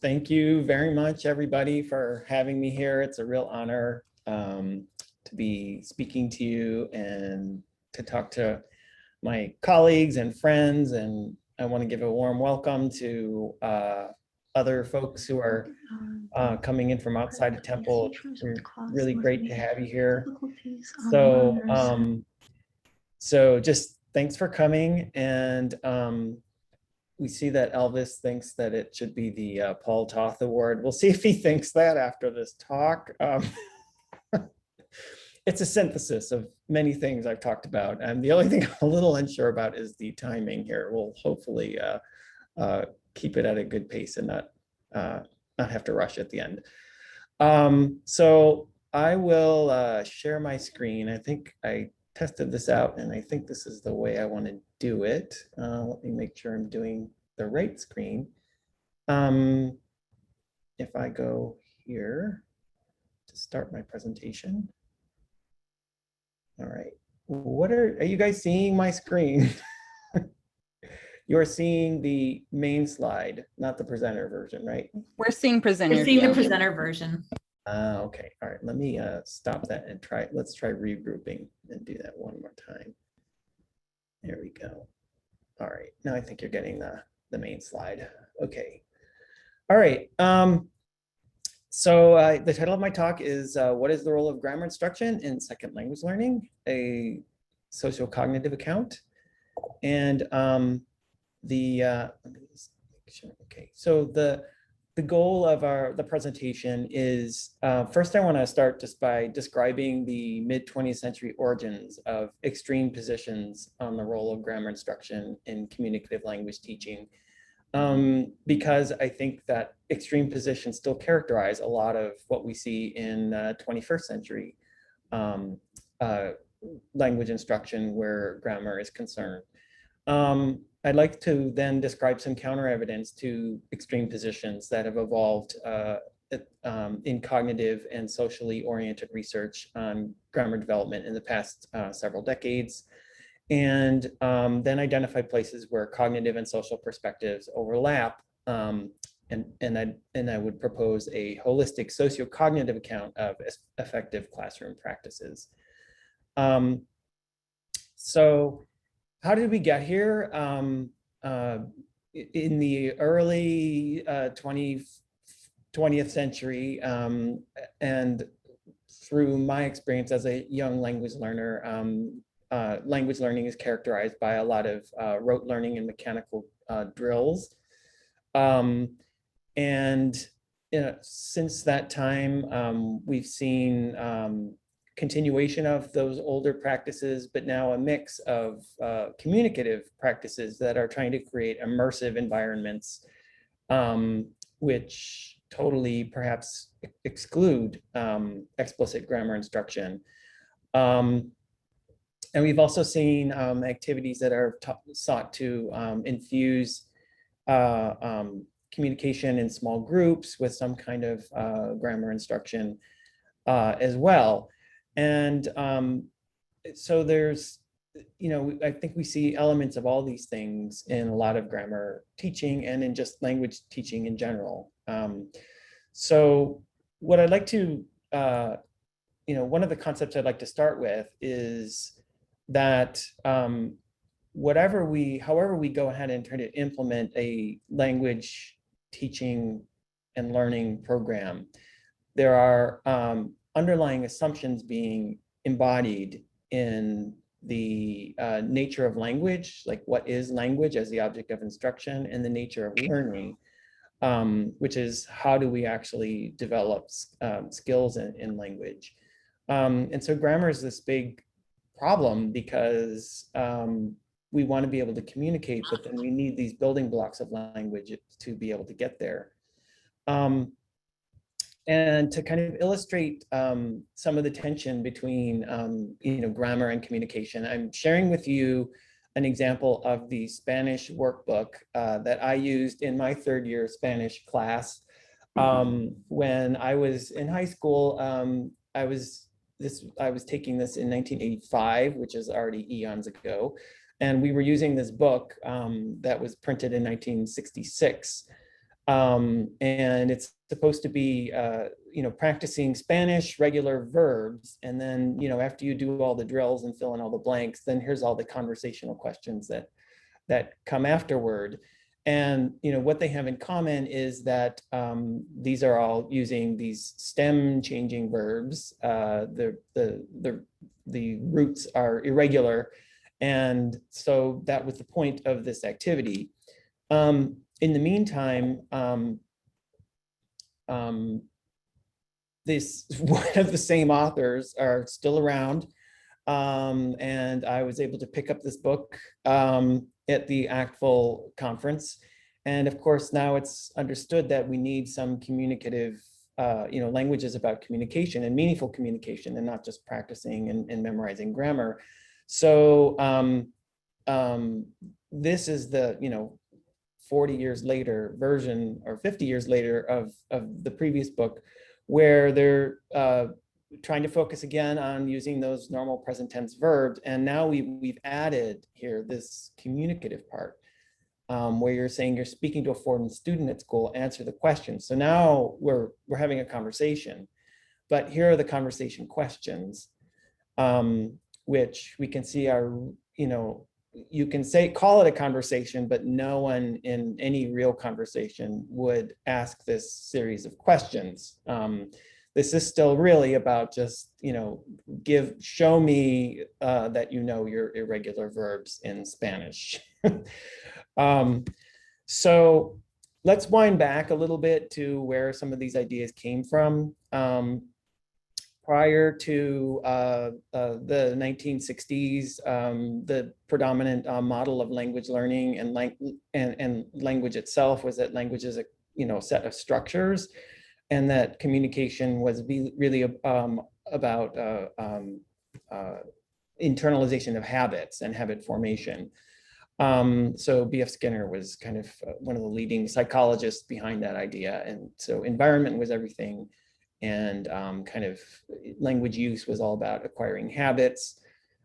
Thank you very much, everybody, for having me here. It's a real honor to be speaking to you and to talk to my colleagues and friends. And I want to give a warm welcome to other folks who are coming in from outside of Temple. We're really great to have you here. So just thanks for coming. And we see that Elvis thinks that it should be the Paul Toth Award. We'll see if he thinks that after this talk. It's a synthesis of many things I've talked about. And the only thing I'm a little unsure about is the timing here. We'll hopefully keep it at a good pace and not have to rush at the end. So I will share my screen. I think I tested this out and I think this is the way I want to do it. Let me make sure I'm doing the right screen. If I go here to start my presentation. All right, what are you guys seeing my screen? You're seeing the main slide, not the presenter version, right? We're seeing presenter. We're seeing the presenter version. Okay, all right, let me stop that and let's try regrouping and do that one more time. There we go. All right, now I think you're getting the main slide. Okay, all right. So the title of my talk is what is the role of grammar instruction in second language learning, a socio-cognitive account. And let me just make sure. Okay, so the goal of the presentation is, first I want to start just by describing the mid-20th century origins of extreme positions on the role of grammar instruction in communicative language teaching, because I think that extreme positions still characterize a lot of what we see in 21st century language instruction where grammar is concerned. I'd like to then describe some counter evidence to extreme positions that have evolved in cognitive and socially oriented research on grammar development in the past several decades, and then identify places where cognitive and social perspectives overlap, and I would propose a holistic socio-cognitive account of effective classroom practices. So how did we get here? In the early 20th century, and through my experience as a young language learner, language learning is characterized by a lot of rote learning and mechanical drills. And since that time, we've seen continuation of those older practices, but now a mix of communicative practices that are trying to create immersive environments, which totally perhaps exclude explicit grammar instruction. And we've also seen activities that are sought to infuse communication in small groups with some kind of grammar instruction as well. And so there's, I think we see elements of all these things in a lot of grammar teaching and in just language teaching in general. So what I'd like to, one of the concepts I'd like to start with is that however we go ahead and try to implement a language teaching and learning program, there are underlying assumptions being embodied in the nature of language, like what is language as the object of instruction, and the nature of learning, which is how do we actually develop skills in language. And so grammar is this big problem because we want to be able to communicate, but then we need these building blocks of language to be able to get there. And to kind of illustrate some of the tension between grammar and communication, I'm sharing with you an example of the Spanish workbook that I used in my third year Spanish class. When I was in high school, I was taking this in 1985, which is already eons ago. And we were using this book that was printed in 1966. And it's supposed to be, practicing Spanish regular verbs. And then, after you do all the drills and fill in all the blanks, then here's all the conversational questions that come afterward. And what they have in common is that these are all using these stem changing verbs. The roots are irregular, and so that was the point of this activity. In the meantime, this one of the same authors are still around, and I was able to pick up this book at the ACTFL conference. And of course, now it's understood that we need some communicative, languages about communication and meaningful communication, and not just practicing and memorizing grammar. So this is the 40 years later version, or 50 years later, of the previous book, where they're trying to focus again on using those normal present tense verbs. And now we've added here this communicative part, where you're saying you're speaking to a foreign student at school, answer the question. So now we're having a conversation, but here are the conversation questions, which we can see are, you can call it a conversation, but no one in any real conversation would ask this series of questions. This is still really about just, show me that your irregular verbs in Spanish. So let's wind back a little bit to where some of these ideas came from. Prior to the 1960s, the predominant model of language learning and language itself was that language is a set of structures, and that communication was really about internalization of habits and habit formation. So B.F. Skinner was kind of one of the leading psychologists behind that idea. And so environment was everything. And kind of language use was all about acquiring habits.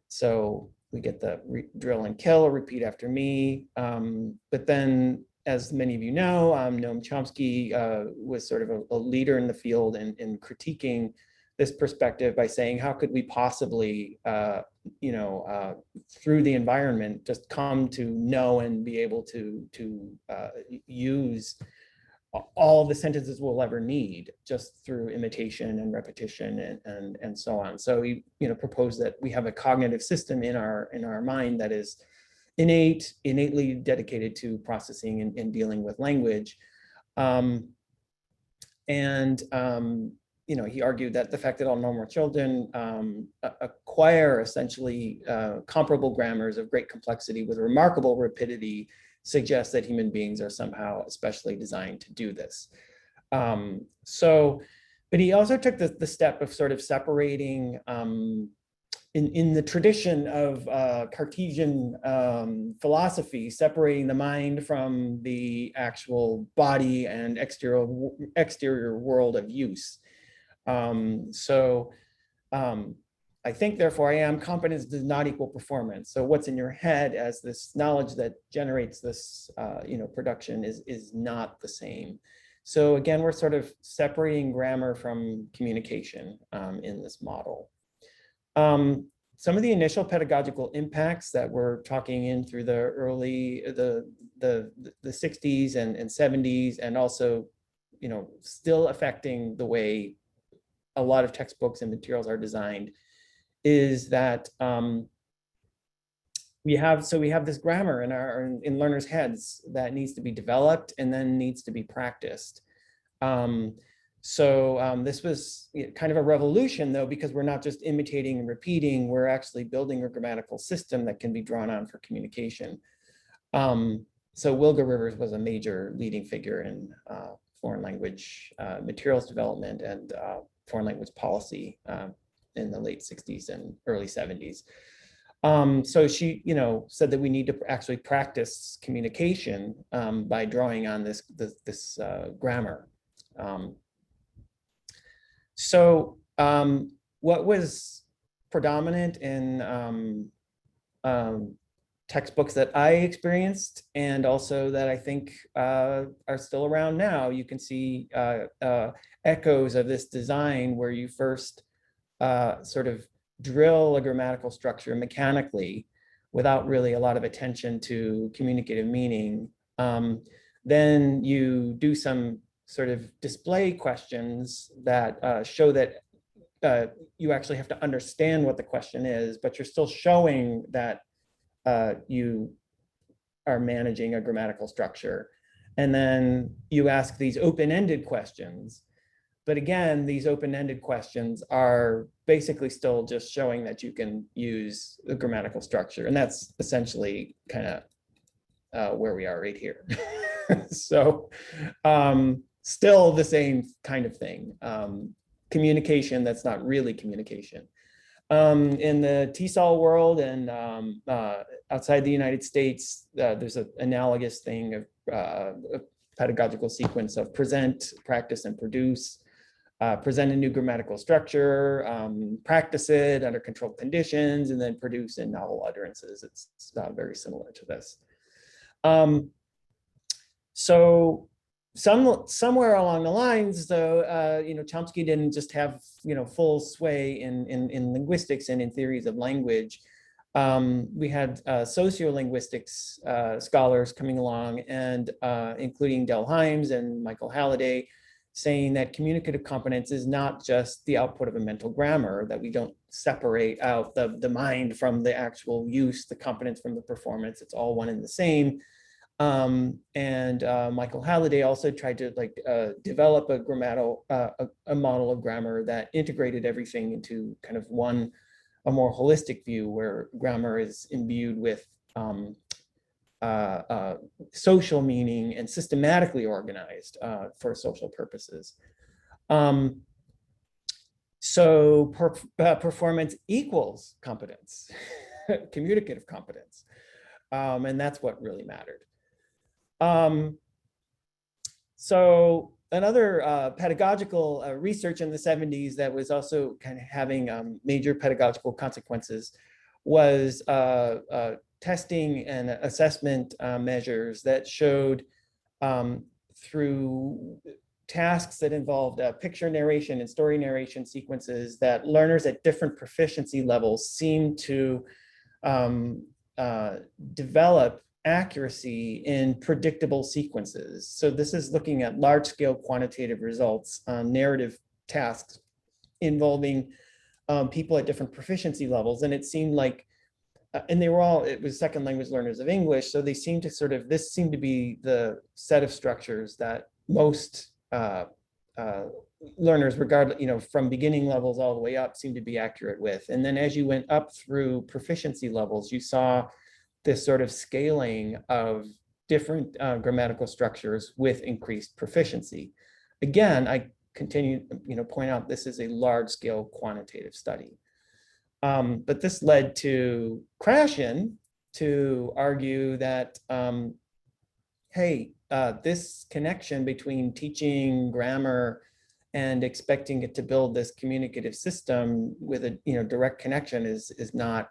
So we get the drill and kill, or repeat after me. But then, as many of you know, Noam Chomsky was sort of a leader in the field in critiquing this perspective by saying, how could we possibly, through the environment, just come to know and be able to use all the sentences we'll ever need just through imitation and repetition and so on. So he proposed that we have a cognitive system in our mind that is innately dedicated to processing and dealing with language. He argued that the fact that all normal children acquire essentially comparable grammars of great complexity with remarkable rapidity suggests that human beings are somehow especially designed to do this. But he also took the step of sort of separating, in the tradition of Cartesian philosophy, separating the mind from the actual body and exterior world of use. I think, therefore, I am, competence does not equal performance. So what's in your head as this knowledge that generates this, production is not the same. So again, we're sort of separating grammar from communication in this model. Some of the initial pedagogical impacts that we're talking in through the early, the 60s and 70s, and also, still affecting the way a lot of textbooks and materials are designed, is that we have this grammar in learners' heads that needs to be developed and then needs to be practiced. This was kind of a revolution, though, because we're not just imitating and repeating, we're actually building a grammatical system that can be drawn on for communication. So Wilga Rivers was a major leading figure in foreign language materials development and foreign language policy in the late 60s and early 70s. So she, said that we need to actually practice communication by drawing on this grammar. What was predominant in textbooks that I experienced and also that I think are still around now. You can see echoes of this design where you first sort of drill a grammatical structure mechanically without really a lot of attention to communicative meaning. Then you do some sort of display questions that show that you actually have to understand what the question is, but you're still showing that you are managing a grammatical structure. And then you ask these open-ended questions. But again, these open-ended questions are basically still just showing that you can use the grammatical structure. And that's essentially kind of where we are right here. So still the same kind of thing. Communication that's not really communication. In the TESOL world and outside the United States, there's an analogous thing of a pedagogical sequence of present, practice, and produce. Present a new grammatical structure, practice it under controlled conditions, and then produce in novel utterances. It's very similar to this. So somewhere along the lines, though, Chomsky didn't just have full sway in linguistics and in theories of language. We had sociolinguistics scholars coming along, and including Del Hymes and Michael Halliday, saying that communicative competence is not just the output of a mental grammar, that we don't separate out the mind from the actual use, the competence from the performance. It's all one and the same. Michael Halliday also tried to develop a model of grammar that integrated everything into kind of a more holistic view where grammar is imbued with social meaning and systematically organized for social purposes. So performance equals competence, communicative competence. And that's what really mattered. So another pedagogical research in the 70s that was also kind of having major pedagogical consequences was testing and assessment measures that showed through tasks that involved picture narration and story narration sequences that learners at different proficiency levels seemed to develop accuracy in predictable sequences. So this is looking at large-scale quantitative results on narrative tasks involving people at different proficiency levels. And it seemed like, and they were all, it was second language learners of English. So they seemed to this seemed to be the set of structures that most learners, regardless, from beginning levels all the way up, seemed to be accurate with. And then as you went up through proficiency levels, you saw this sort of scaling of different grammatical structures with increased proficiency. Again, I continue, point out this is a large-scale quantitative study. But this led to Krashen to argue that, hey, this connection between teaching grammar and expecting it to build this communicative system with a direct connection is not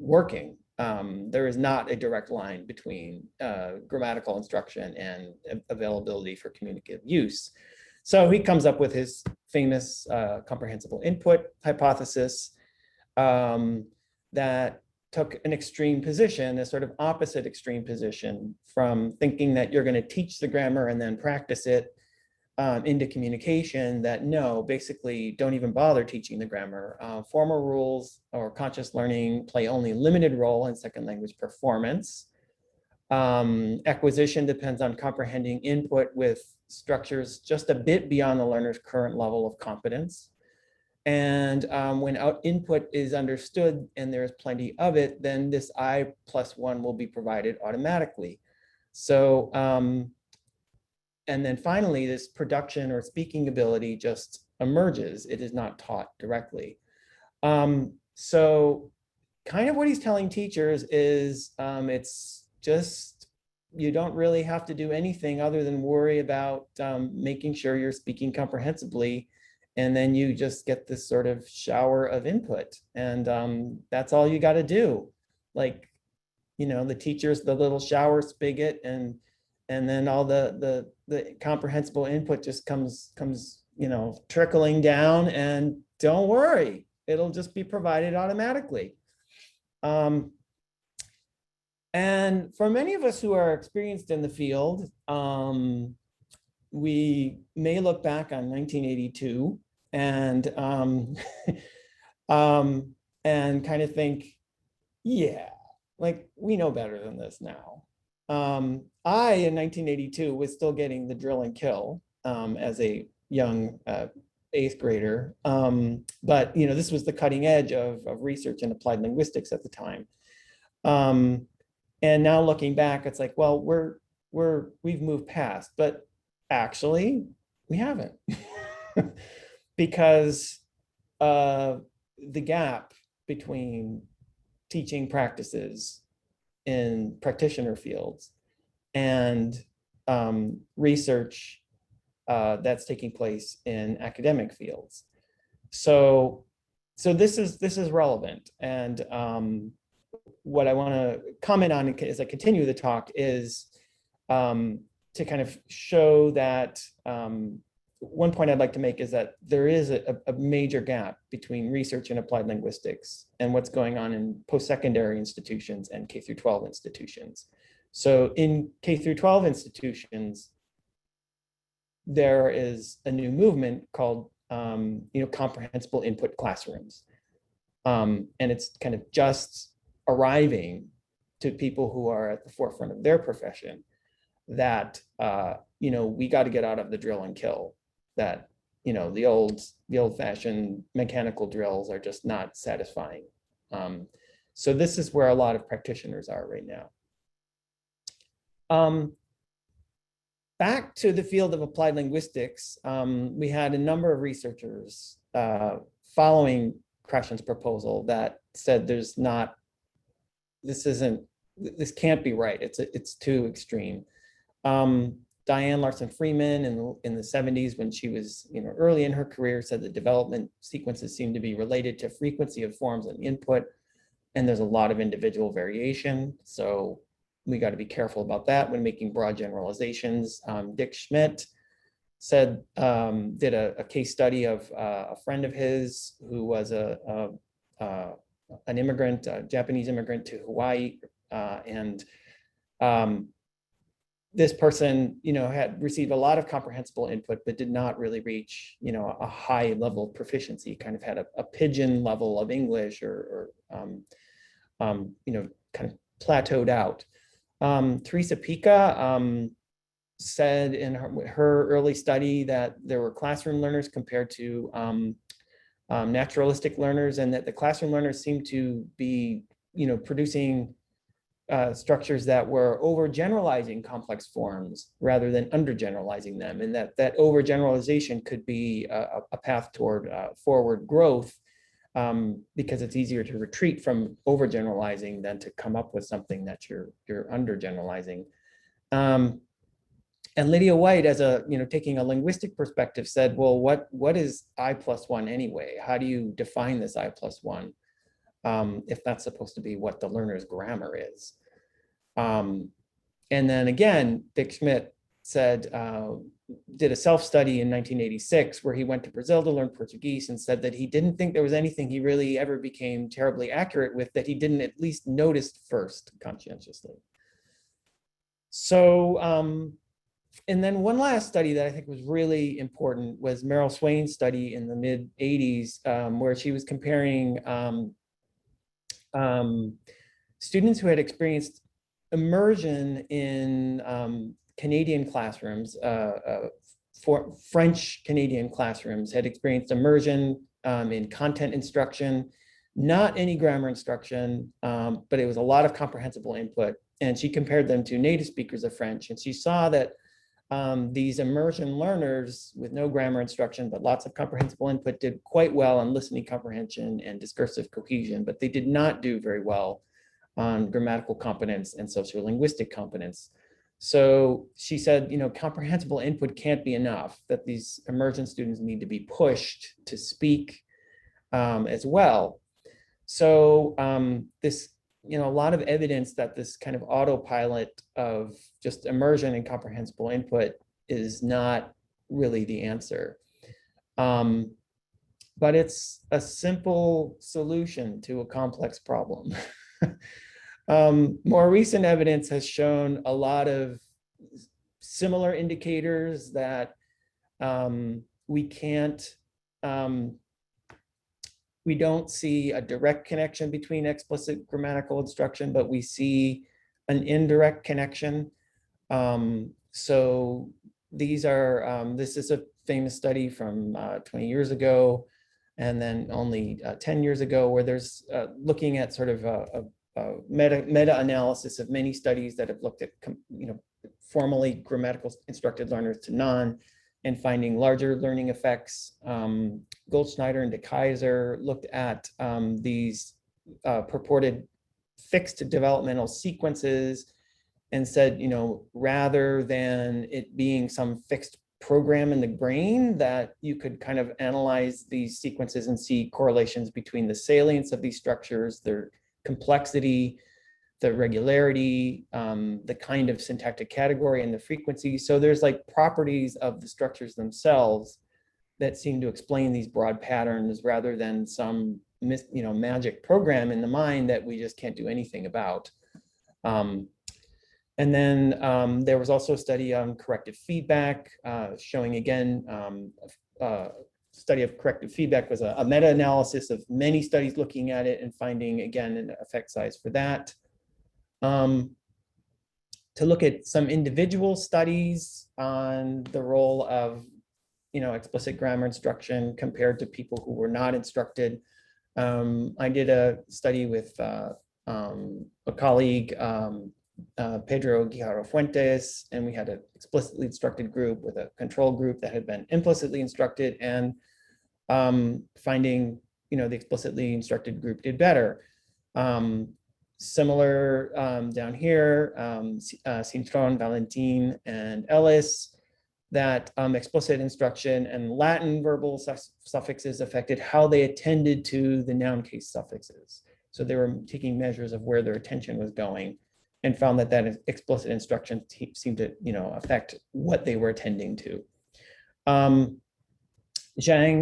working. There is not a direct line between grammatical instruction and availability for communicative use. So he comes up with his famous comprehensible input hypothesis that took an extreme position, a sort of opposite extreme position from thinking that you're going to teach the grammar and then practice it into communication, that no, basically don't even bother teaching the grammar. Formal rules or conscious learning play only a limited role in second language performance. Acquisition depends on comprehending input with structures just a bit beyond the learner's current level of competence. And when input is understood and there's plenty of it, then this I+1 will be provided automatically. So, and then finally, this production or speaking ability just emerges. It is not taught directly. So kind of what he's telling teachers is it's just, you don't really have to do anything other than worry about making sure you're speaking comprehensibly. And then you just get this sort of shower of input. And that's all you got to do. like, the teacher's the little shower spigot, and then all the comprehensible input just comes, trickling down, and don't worry, it'll just be provided automatically. And for many of us who are experienced in the field, we may look back on 1982 and and kind of think, yeah, like, we know better than this now. I, in 1982, was still getting the drill and kill as a young 8th grader. But, this was the cutting edge of research in applied linguistics at the time. And now looking back, it's like, well, we've moved past, but actually we haven't. Because the gap between teaching practices in practitioner fields and research that's taking place in academic fields. So this is relevant. And what I want to comment on as I continue the talk is to kind of show that one point I'd like to make is that there is a major gap between research in applied linguistics and what's going on in post-secondary institutions and K through 12 institutions. So in K through 12 institutions, there is a new movement called comprehensible input classrooms. And it's kind of just arriving to people who are at the forefront of their profession that we got to get out of the drill and kill, that the old-fashioned mechanical drills are just not satisfying. So this is where a lot of practitioners are right now. Back to the field of applied linguistics, we had a number of researchers following Krashen's proposal that said this can't be right. It's too extreme. Diane Larson Freeman in the 70s, when she was early in her career, said the development sequences seem to be related to frequency of forms and input, and there's a lot of individual variation. So we got to be careful about that when making broad generalizations. Dick Schmidt did a case study of a friend of his who was an immigrant, a Japanese immigrant to Hawaii, and this person, had received a lot of comprehensible input, but did not really reach, a high level of proficiency, kind of had a pigeon level of English or kind of plateaued out. Teresa Pica said in her early study that there were classroom learners compared to naturalistic learners, and that the classroom learners seemed to be, producing structures that were overgeneralizing complex forms rather than undergeneralizing them, and that overgeneralization could be a path toward forward growth, because it's easier to retreat from overgeneralizing than to come up with something that you're undergeneralizing. And Lydia White, as taking a linguistic perspective, said, well, what is I+1 anyway? How do you define this I+1? If that's supposed to be what the learner's grammar is. And then again, Dick Schmidt said, did a self-study in 1986 where he went to Brazil to learn Portuguese, and said that he didn't think there was anything he really ever became terribly accurate with that he didn't at least notice first conscientiously. So, and then one last study that I think was really important was Meryl Swain's study in the mid 80s, where she was comparing students who had experienced immersion in Canadian classrooms, for French Canadian classrooms had experienced immersion in content instruction, not any grammar instruction, but it was a lot of comprehensible input. And she compared them to native speakers of French, and she saw that these immersion learners with no grammar instruction, but lots of comprehensible input, did quite well on listening comprehension and discursive cohesion, but they did not do very well on grammatical competence and sociolinguistic competence. So she said, comprehensible input can't be enough, that these immersion students need to be pushed to speak as well. So this a lot of evidence that this kind of autopilot of just immersion and comprehensible input is not really the answer. But it's a simple solution to a complex problem. More recent evidence has shown a lot of similar indicators that we don't see a direct connection between explicit grammatical instruction, but we see an indirect connection. So these are, this is a famous study from 20 years ago, and then only 10 years ago, where there's looking at sort of a meta-analysis of many studies that have looked at, formally grammatical instructed learners to non, and finding larger learning effects. Goldschneider and de Keyser looked at these purported fixed developmental sequences and said, rather than it being some fixed program in the brain, that you could kind of analyze these sequences and see correlations between the salience of these structures, their complexity, the regularity, the kind of syntactic category, and the frequency. So there's like properties of the structures themselves that seem to explain these broad patterns rather than some magic program in the mind that we just can't do anything about. And then there was also a study on corrective feedback, showing again, study of corrective feedback was a meta-analysis of many studies looking at it and finding, again, an effect size for that. To look at some individual studies on the role of, explicit grammar instruction compared to people who were not instructed. I did a study with a colleague, Pedro Guijarro Fuentes, and we had an explicitly instructed group with a control group that had been implicitly instructed, and finding, the explicitly instructed group did better. Similar down here, Cintron, Valentin, and Ellis, that explicit instruction and Latin verbal suffixes affected how they attended to the noun case suffixes. So they were taking measures of where their attention was going, and found that explicit instruction seemed to, affect what they were attending to. Zhang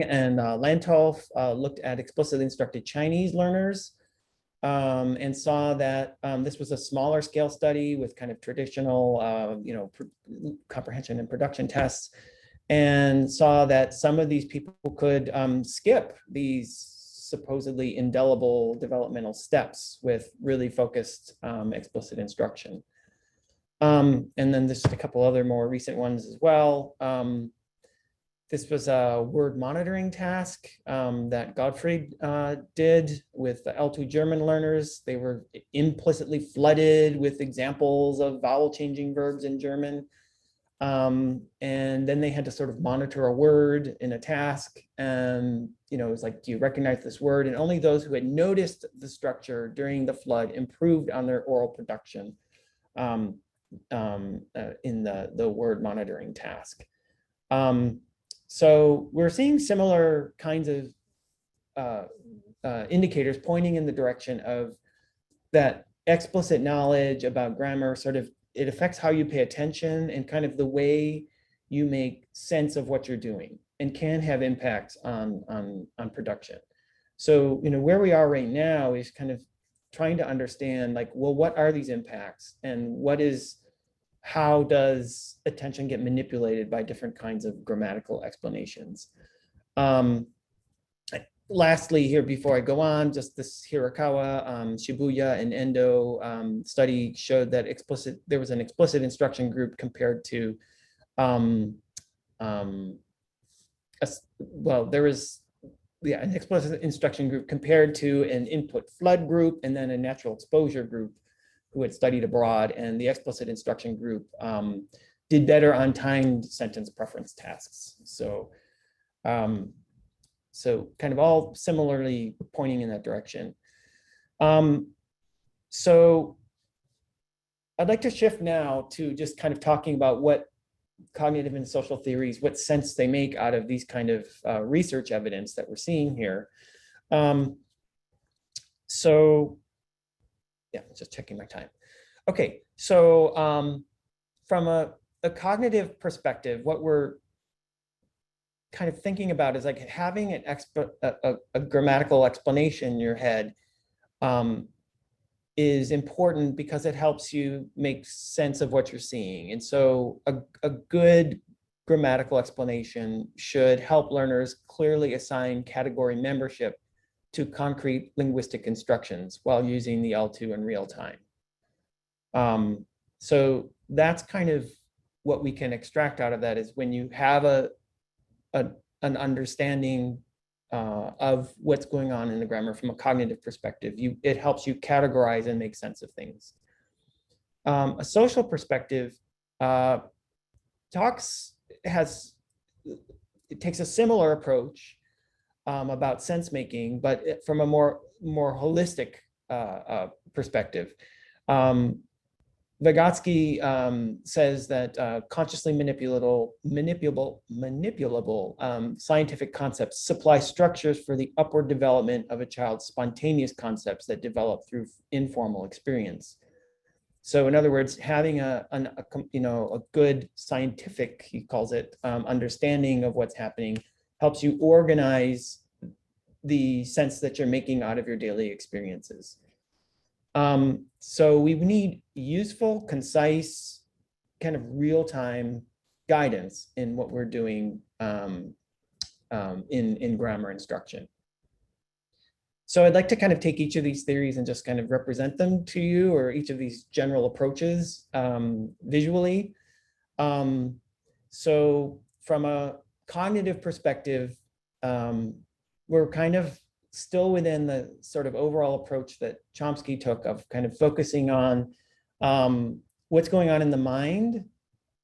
and Lantolf looked at explicitly instructed Chinese learners, and saw that this was a smaller scale study with kind of traditional, comprehension and production tests, and saw that some of these people could skip these supposedly indelible developmental steps with really focused explicit instruction. And then there's a couple other more recent ones as well. This was a word monitoring task that Gottfried did with the L2 German learners. They were implicitly flooded with examples of vowel changing verbs in German. And then they had to sort of monitor a word in a task. And, it was like, do you recognize this word? And only those who had noticed the structure during the flood improved on their oral production in the word monitoring task. So we're seeing similar kinds of indicators pointing in the direction of that explicit knowledge about grammar it affects how you pay attention and kind of the way you make sense of what you're doing, and can have impacts on production. So, where we are right now is kind of trying to understand, like, well, what are these impacts, and how does attention get manipulated by different kinds of grammatical explanations? Lastly here, before I go on, just this Hirakawa, Shibuya, and Endo study showed that there was an explicit instruction group compared to, there was an explicit instruction group compared to an input flood group, and then a natural exposure group who had studied abroad, and the explicit instruction group did better on timed sentence preference tasks. So, so kind of all similarly pointing in that direction. So I'd like to shift now to just kind of talking about what cognitive and social theories, what sense they make out of these kind of research evidence that we're seeing here. So Yeah, just checking my time. Okay, so from a cognitive perspective, what we're kind of thinking about is like having a grammatical explanation in your head is important because it helps you make sense of what you're seeing. And so a good grammatical explanation should help learners clearly assign category membership to concrete linguistic instructions while using the L2 in real time. So that's kind of what we can extract out of that, is when you have an understanding of what's going on in the grammar from a cognitive perspective, it helps you categorize and make sense of things. A social perspective it takes a similar approach about sense making, but from a more holistic perspective. Vygotsky says that consciously manipulable scientific concepts supply structures for the upward development of a child's spontaneous concepts that develop through informal experience. So in other words, having a good scientific, he calls it, understanding of what's happening helps you organize the sense that you're making out of your daily experiences. So we need useful, concise, kind of real-time guidance in what we're doing in grammar instruction. So I'd like to kind of take each of these theories and just kind of represent them to you, or each of these general approaches visually. So from a cognitive perspective, we're kind of still within the sort of overall approach that Chomsky took of kind of focusing on what's going on in the mind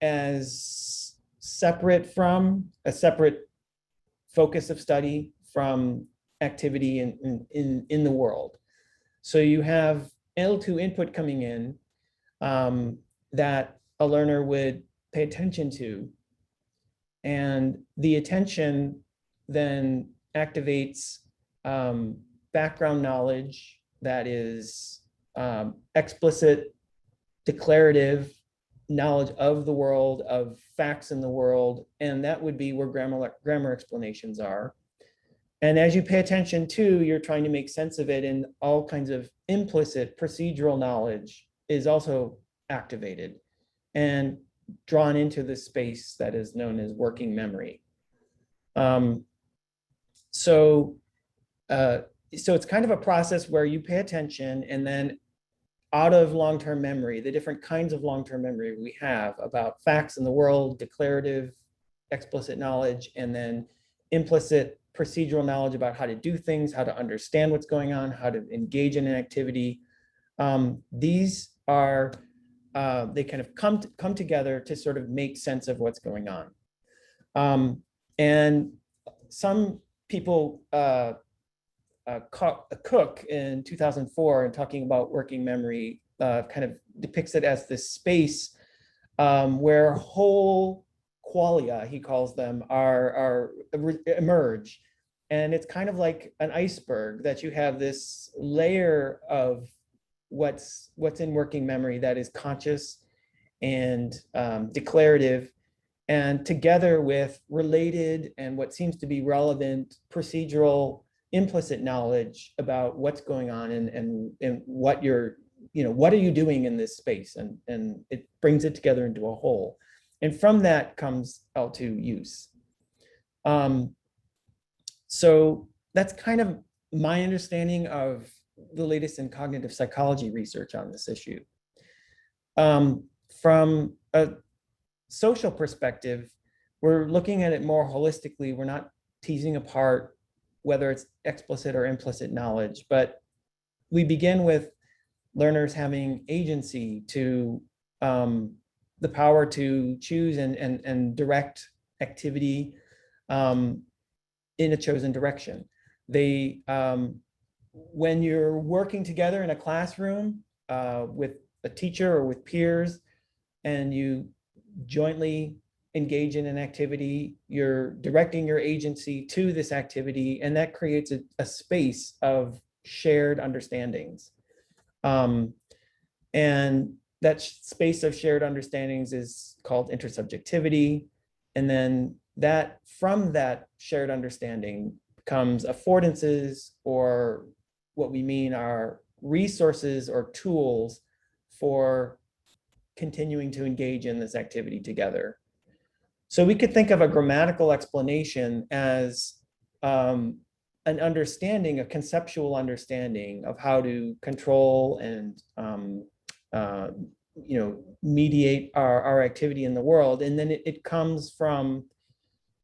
as separate focus of study from activity in the world. So you have L2 input coming in that a learner would pay attention to, and the attention then activates background knowledge that is explicit, declarative knowledge of the world, of facts in the world, and that would be where grammar explanations are. And as you pay attention to, you're trying to make sense of it, and all kinds of implicit procedural knowledge is also activated and drawn into the space that is known as working memory. So it's kind of a process where you pay attention, and then out of long-term memory, the different kinds of long-term memory we have about facts in the world, declarative, explicit knowledge, and then implicit procedural knowledge about how to do things, how to understand what's going on, how to engage in an activity. These are, they kind of come together to sort of make sense of what's going on. And some people, Cook in 2004, and talking about working memory, kind of depicts it as this space where whole qualia, he calls them, emerge. And it's kind of like an iceberg, that you have this layer of what's in working memory that is conscious and declarative, and together with related and what seems to be relevant procedural implicit knowledge about what's going on and what you're, what are you doing in this space, and it brings it together into a whole. And from that comes L2 use. So that's kind of my understanding of the latest in cognitive psychology research on this issue. From a social perspective, we're looking at it more holistically. We're not teasing apart whether it's explicit or implicit knowledge, but we begin with learners having agency to the power to choose and direct activity in a chosen direction. They, when you're working together in a classroom with a teacher or with peers, and you jointly engage in an activity, you're directing your agency to this activity, and that creates a space of shared understandings. And that space of shared understandings is called intersubjectivity. And then that from that shared understanding comes affordances, or what we mean are resources or tools for continuing to engage in this activity together. So we could think of a grammatical explanation as an understanding, a conceptual understanding of how to control and mediate our activity in the world. And then it comes from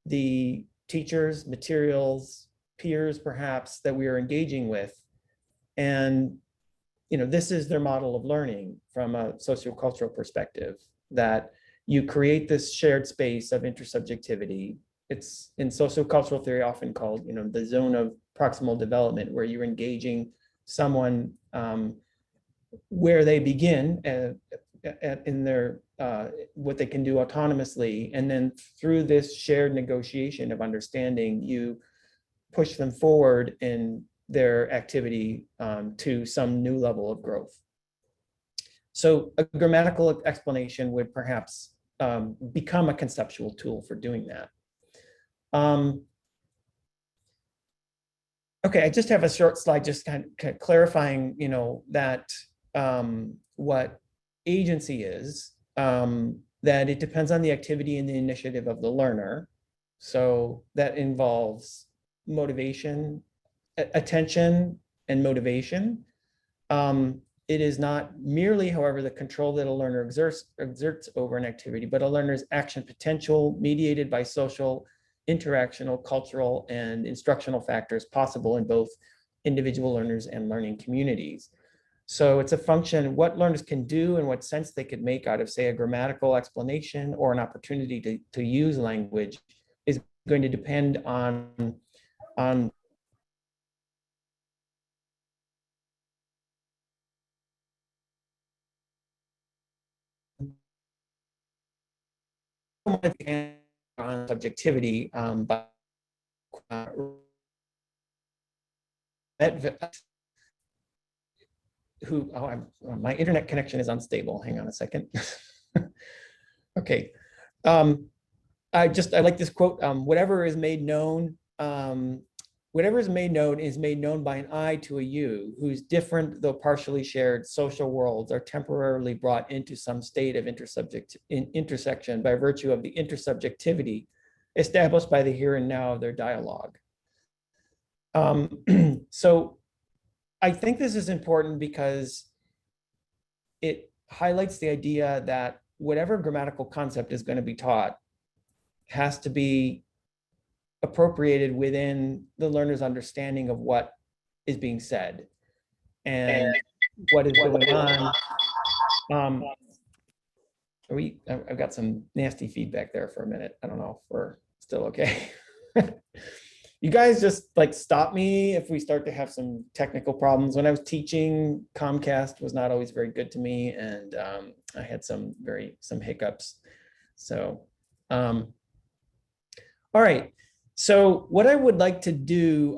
the teachers, materials, peers perhaps that we are engaging with. And this is their model of learning from a sociocultural perspective, that you create this shared space of intersubjectivity. It's in sociocultural theory often called, the zone of proximal development, where you're engaging someone where they begin in their what they can do autonomously, and then through this shared negotiation of understanding, you push them forward in their activity to some new level of growth. So a grammatical explanation would perhaps become a conceptual tool for doing that. Okay, I just have a short slide just kind of clarifying, that what agency is, that it depends on the activity and the initiative of the learner. So that involves motivation, attention, and motivation. It is not merely, however, the control that a learner exerts over an activity, but a learner's action potential mediated by social, interactional, cultural, and instructional factors possible in both individual learners and learning communities. So it's a function of what learners can do and what sense they could make out of, say, a grammatical explanation or an opportunity to use language is going to depend on subjectivity, but my internet connection is unstable. Hang on a second. Okay. I like this quote, whatever is made known is made known by an I to a you, whose different though partially shared social worlds are temporarily brought into some state of intersection by virtue of the intersubjectivity established by the here and now of their dialogue. So I think this is important because it highlights the idea that whatever grammatical concept is going to be taught has to be appropriated within the learner's understanding of what is being said and what is going on. I've got some nasty feedback there for a minute. I don't know if we're still okay. You guys just stop me if we start to have some technical problems. When I was teaching, Comcast was not always very good to me, and I had some hiccups. So, all right. So what I would like to do,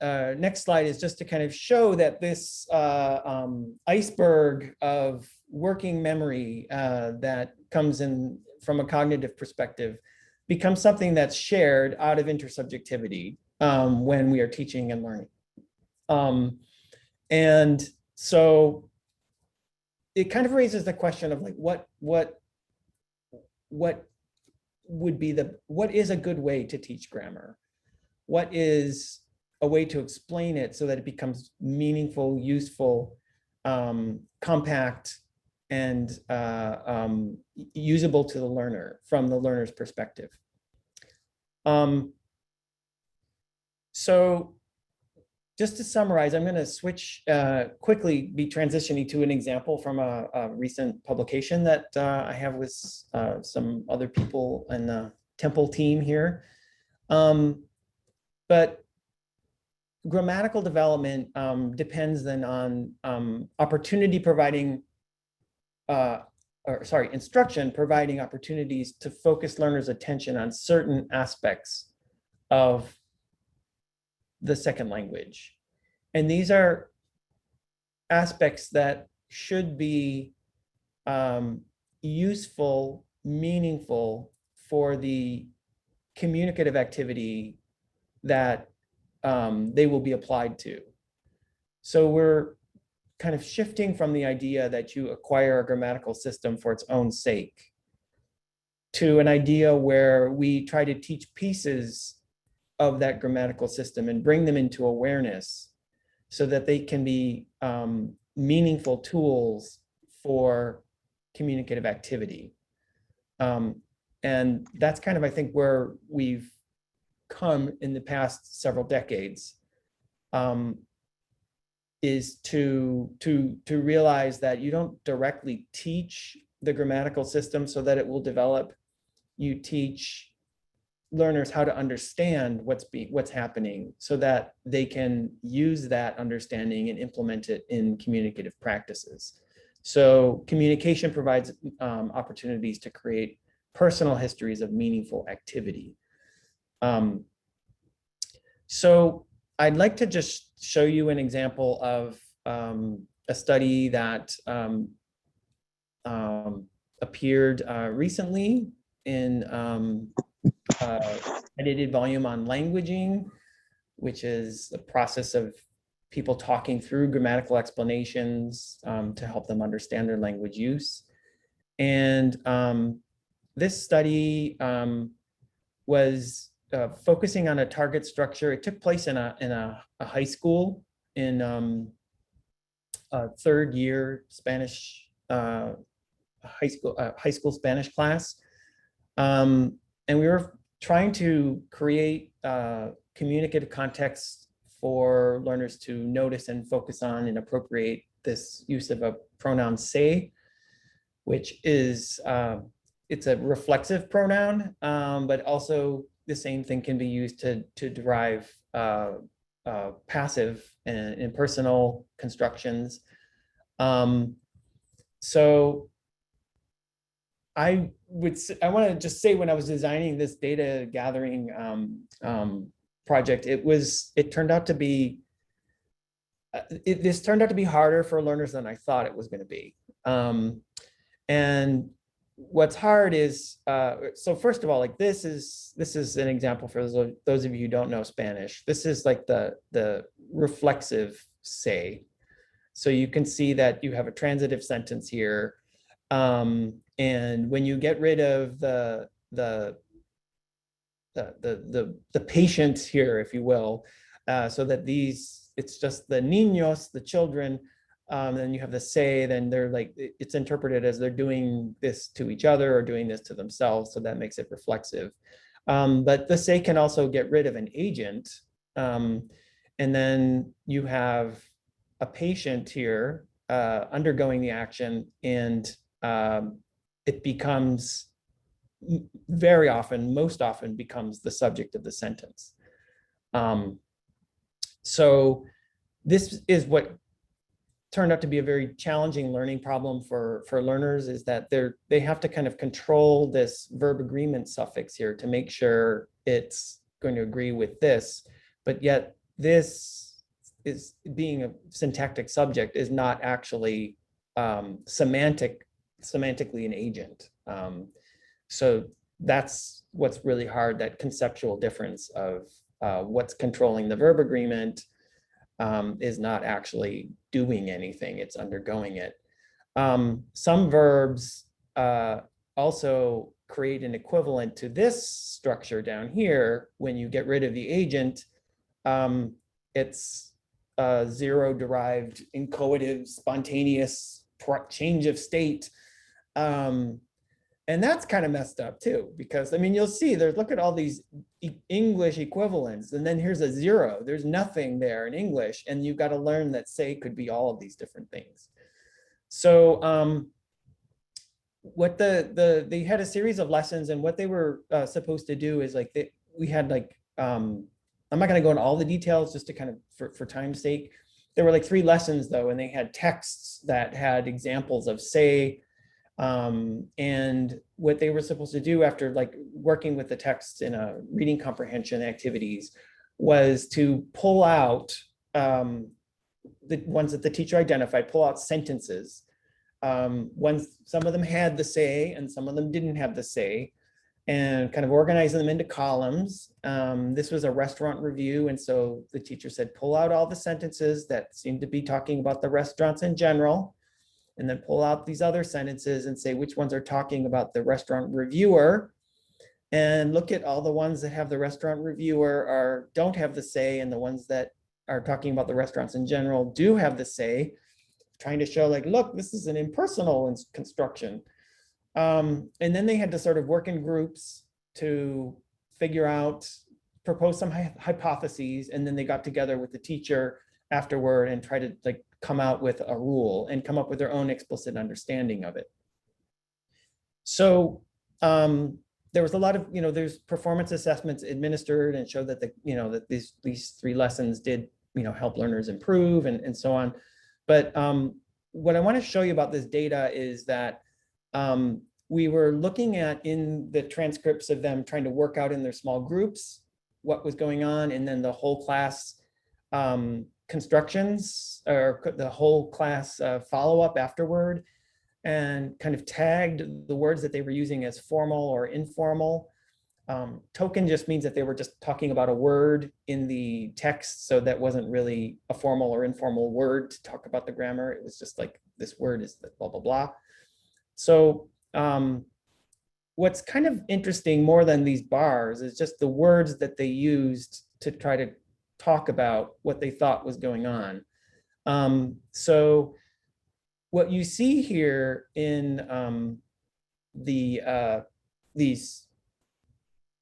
next slide, is just to kind of show that this iceberg of working memory that comes in from a cognitive perspective becomes something that's shared out of intersubjectivity when we are teaching and learning. And so it kind of raises the question of what is a good way to teach grammar? What is a way to explain it so that it becomes meaningful, useful, compact, and usable to the learner from the learner's perspective? So just to summarize, I'm going to switch quickly, be transitioning to an example from a recent publication that I have with some other people in the Temple team here. But grammatical development depends then on instruction providing opportunities to focus learners' attention on certain aspects of the second language. And these are aspects that should be useful, meaningful for the communicative activity that they will be applied to. So we're kind of shifting from the idea that you acquire a grammatical system for its own sake to an idea where we try to teach pieces of that grammatical system and bring them into awareness so that they can be meaningful tools for communicative activity. And that's kind of, I think, where we've come in the past several decades, is to realize that you don't directly teach the grammatical system so that it will develop. You teach learners how to understand what's happening so that they can use that understanding and implement it in communicative practices. So communication provides opportunities to create personal histories of meaningful activity. So I'd like to just show you an example of a study that appeared recently in edited volume on languaging, which is the process of people talking through grammatical explanations to help them understand their language use. And this study was focusing on a target structure. It took place in a high school in third year Spanish high school Spanish class, and we were trying to create communicative context for learners to notice and focus on and appropriate this use of a pronoun se, which is it's a reflexive pronoun, but also the same thing can be used to derive passive and impersonal constructions. So I want to just say, when I was designing this data gathering project, it turned out to be this turned out to be harder for learners than I thought it was going to be. And what's hard is, so first of all, like this is an example for those of you who don't know Spanish. This is like the reflexive say. So you can see that you have a transitive sentence here. And when you get rid of the patient here, if you will, so that it's just the niños, the children, then you have the say, then they're like, it's interpreted as they're doing this to each other or doing this to themselves. So that makes it reflexive. But the say can also get rid of an agent. And then you have a patient here undergoing the action, and it becomes very often, most often becomes the subject of the sentence. So this is what turned out to be a very challenging learning problem for learners, is that they have to kind of control this verb agreement suffix here to make sure it's going to agree with this, but yet this is, being a syntactic subject, is not actually semantically an agent. So that's what's really hard, that conceptual difference of what's controlling the verb agreement is not actually doing anything, it's undergoing it. Some verbs also create an equivalent to this structure down here. When you get rid of the agent, it's zero derived, inchoative, spontaneous change of state. And that's kind of messed up too, because I mean, you'll see look at all these English equivalents, and then here's a zero. There's nothing there in English, and you've got to learn that say could be all of these different things. So what they had a series of lessons, and what they were supposed to do is like we had like I'm not going to go into all the details just to kind of for time's sake. There were like 3 lessons though, and they had texts that had examples of say. And what they were supposed to do after like working with the text in a reading comprehension activities was to pull out the ones that the teacher identified, pull out sentences. Some of them had the say and some of them didn't have the say, and kind of organizing them into columns. This was a restaurant review, and so the teacher said, pull out all the sentences that seem to be talking about the restaurants in general, and then pull out these other sentences and say which ones are talking about the restaurant reviewer, and look at all the ones that have the restaurant reviewer don't have the say, and the ones that are talking about the restaurants in general do have the say, trying to show like, look, this is an impersonal construction. And then they had to sort of work in groups to figure out, propose some hypotheses, and then they got together with the teacher afterward and try to like come out with a rule and come up with their own explicit understanding of it. So there was a lot of, there's performance assessments administered and showed that that these 3 lessons did, help learners improve and so on. But what I want to show you about this data is that we were looking at in the transcripts of them trying to work out in their small groups what was going on, and then the whole class constructions, or the whole class follow-up afterward, and kind of tagged the words that they were using as formal or informal. Token just means that they were just talking about a word in the text, so that wasn't really a formal or informal word to talk about the grammar. It was just like, this word is the blah, blah, blah. So what's kind of interesting more than these bars is just the words that they used to try to talk about what they thought was going on. So what you see here in these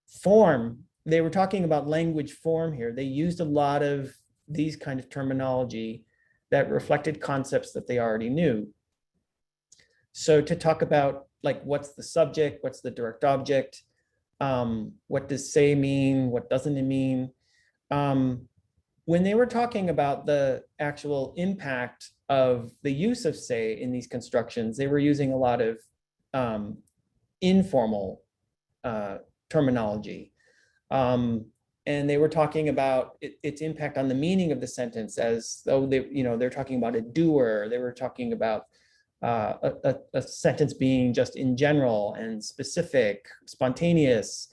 form, they were talking about language form here. They used a lot of these kind of terminology that reflected concepts that they already knew. So to talk about like, what's the subject, what's the direct object, what does say mean, what doesn't it mean? When they were talking about the actual impact of the use of say in these constructions, they were using a lot of informal terminology. And they were talking about its impact on the meaning of the sentence, as though they're talking about a doer. They were talking about a sentence being just in general and specific, spontaneous.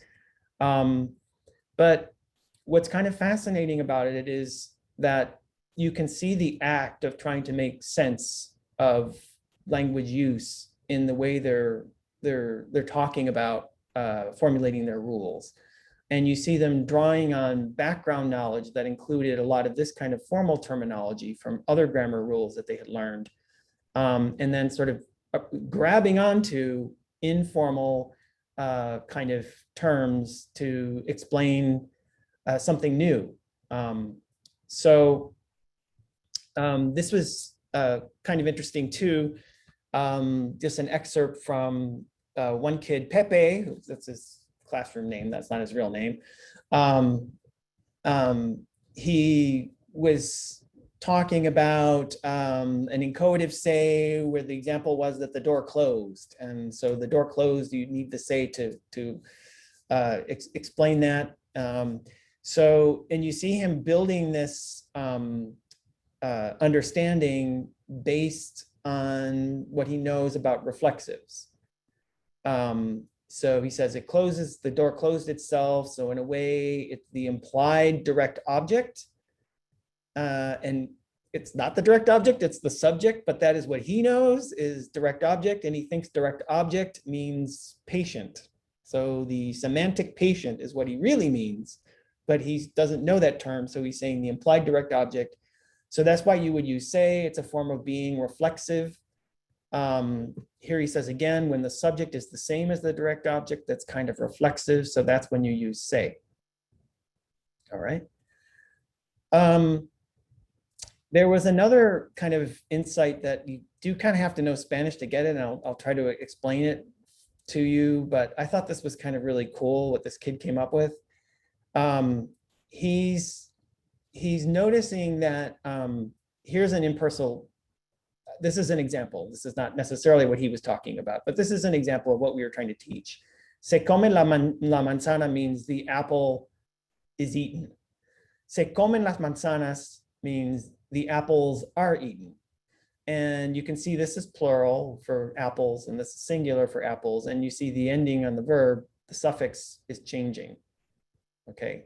But what's kind of fascinating about it is that you can see the act of trying to make sense of language use in the way they're talking about formulating their rules. And you see them drawing on background knowledge that included a lot of this kind of formal terminology from other grammar rules that they had learned, and then sort of grabbing onto informal kind of terms to explain something new. So this was kind of interesting too. Just an excerpt from one kid, Pepe, that's his classroom name, that's not his real name. He was talking about an encodative say where the example was that the door closed. And so the door closed, you need the say to explain that. So, and you see him building this understanding based on what he knows about reflexives. So he says it closes, the door closed itself. So in a way, it's the implied direct object. And it's not the direct object, it's the subject, but that is what he knows is direct object. And he thinks direct object means patient. So the semantic patient is what he really means, but he doesn't know that term. So he's saying the implied direct object. So that's why you would use say. It's a form of being reflexive. Here he says again, when the subject is the same as the direct object, that's kind of reflexive. So that's when you use say. All right. There was another kind of insight that you do kind of have to know Spanish to get it, and I'll try to explain it to you, but I thought this was kind of really cool what this kid came up with. He's noticing that here's an impersonal. This is an example. This is not necessarily what he was talking about, but this is an example of what we were trying to teach. Se come la manzana means the apple is eaten. Se comen las manzanas means the apples are eaten. And you can see this is plural for apples and this is singular for apples. And you see the ending on the verb, the suffix is changing. Okay,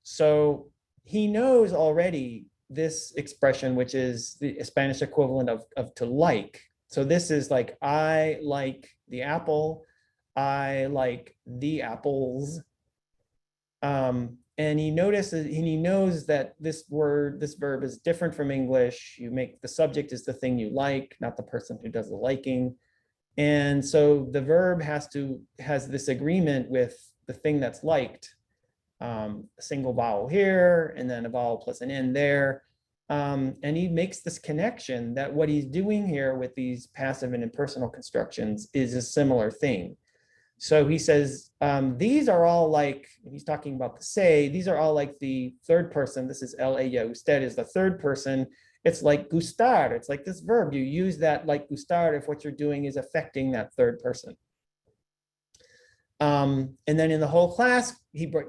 so he knows already this expression, which is the Spanish equivalent of to like. So this is like, I like the apple, I like the apples. And he notices, and he knows that this verb is different from English. You make the subject is the thing you like, not the person who does the liking. And so the verb has this agreement with the thing that's liked. A single vowel here, and then a vowel plus an N there. And he makes this connection that what he's doing here with these passive and impersonal constructions is a similar thing. So he says, these are all like, he's talking about the say, these are all like the third person. This is ella usted is the third person. It's like gustar. It's like this verb. You use that like gustar if what you're doing is affecting that third person. And then in the whole class,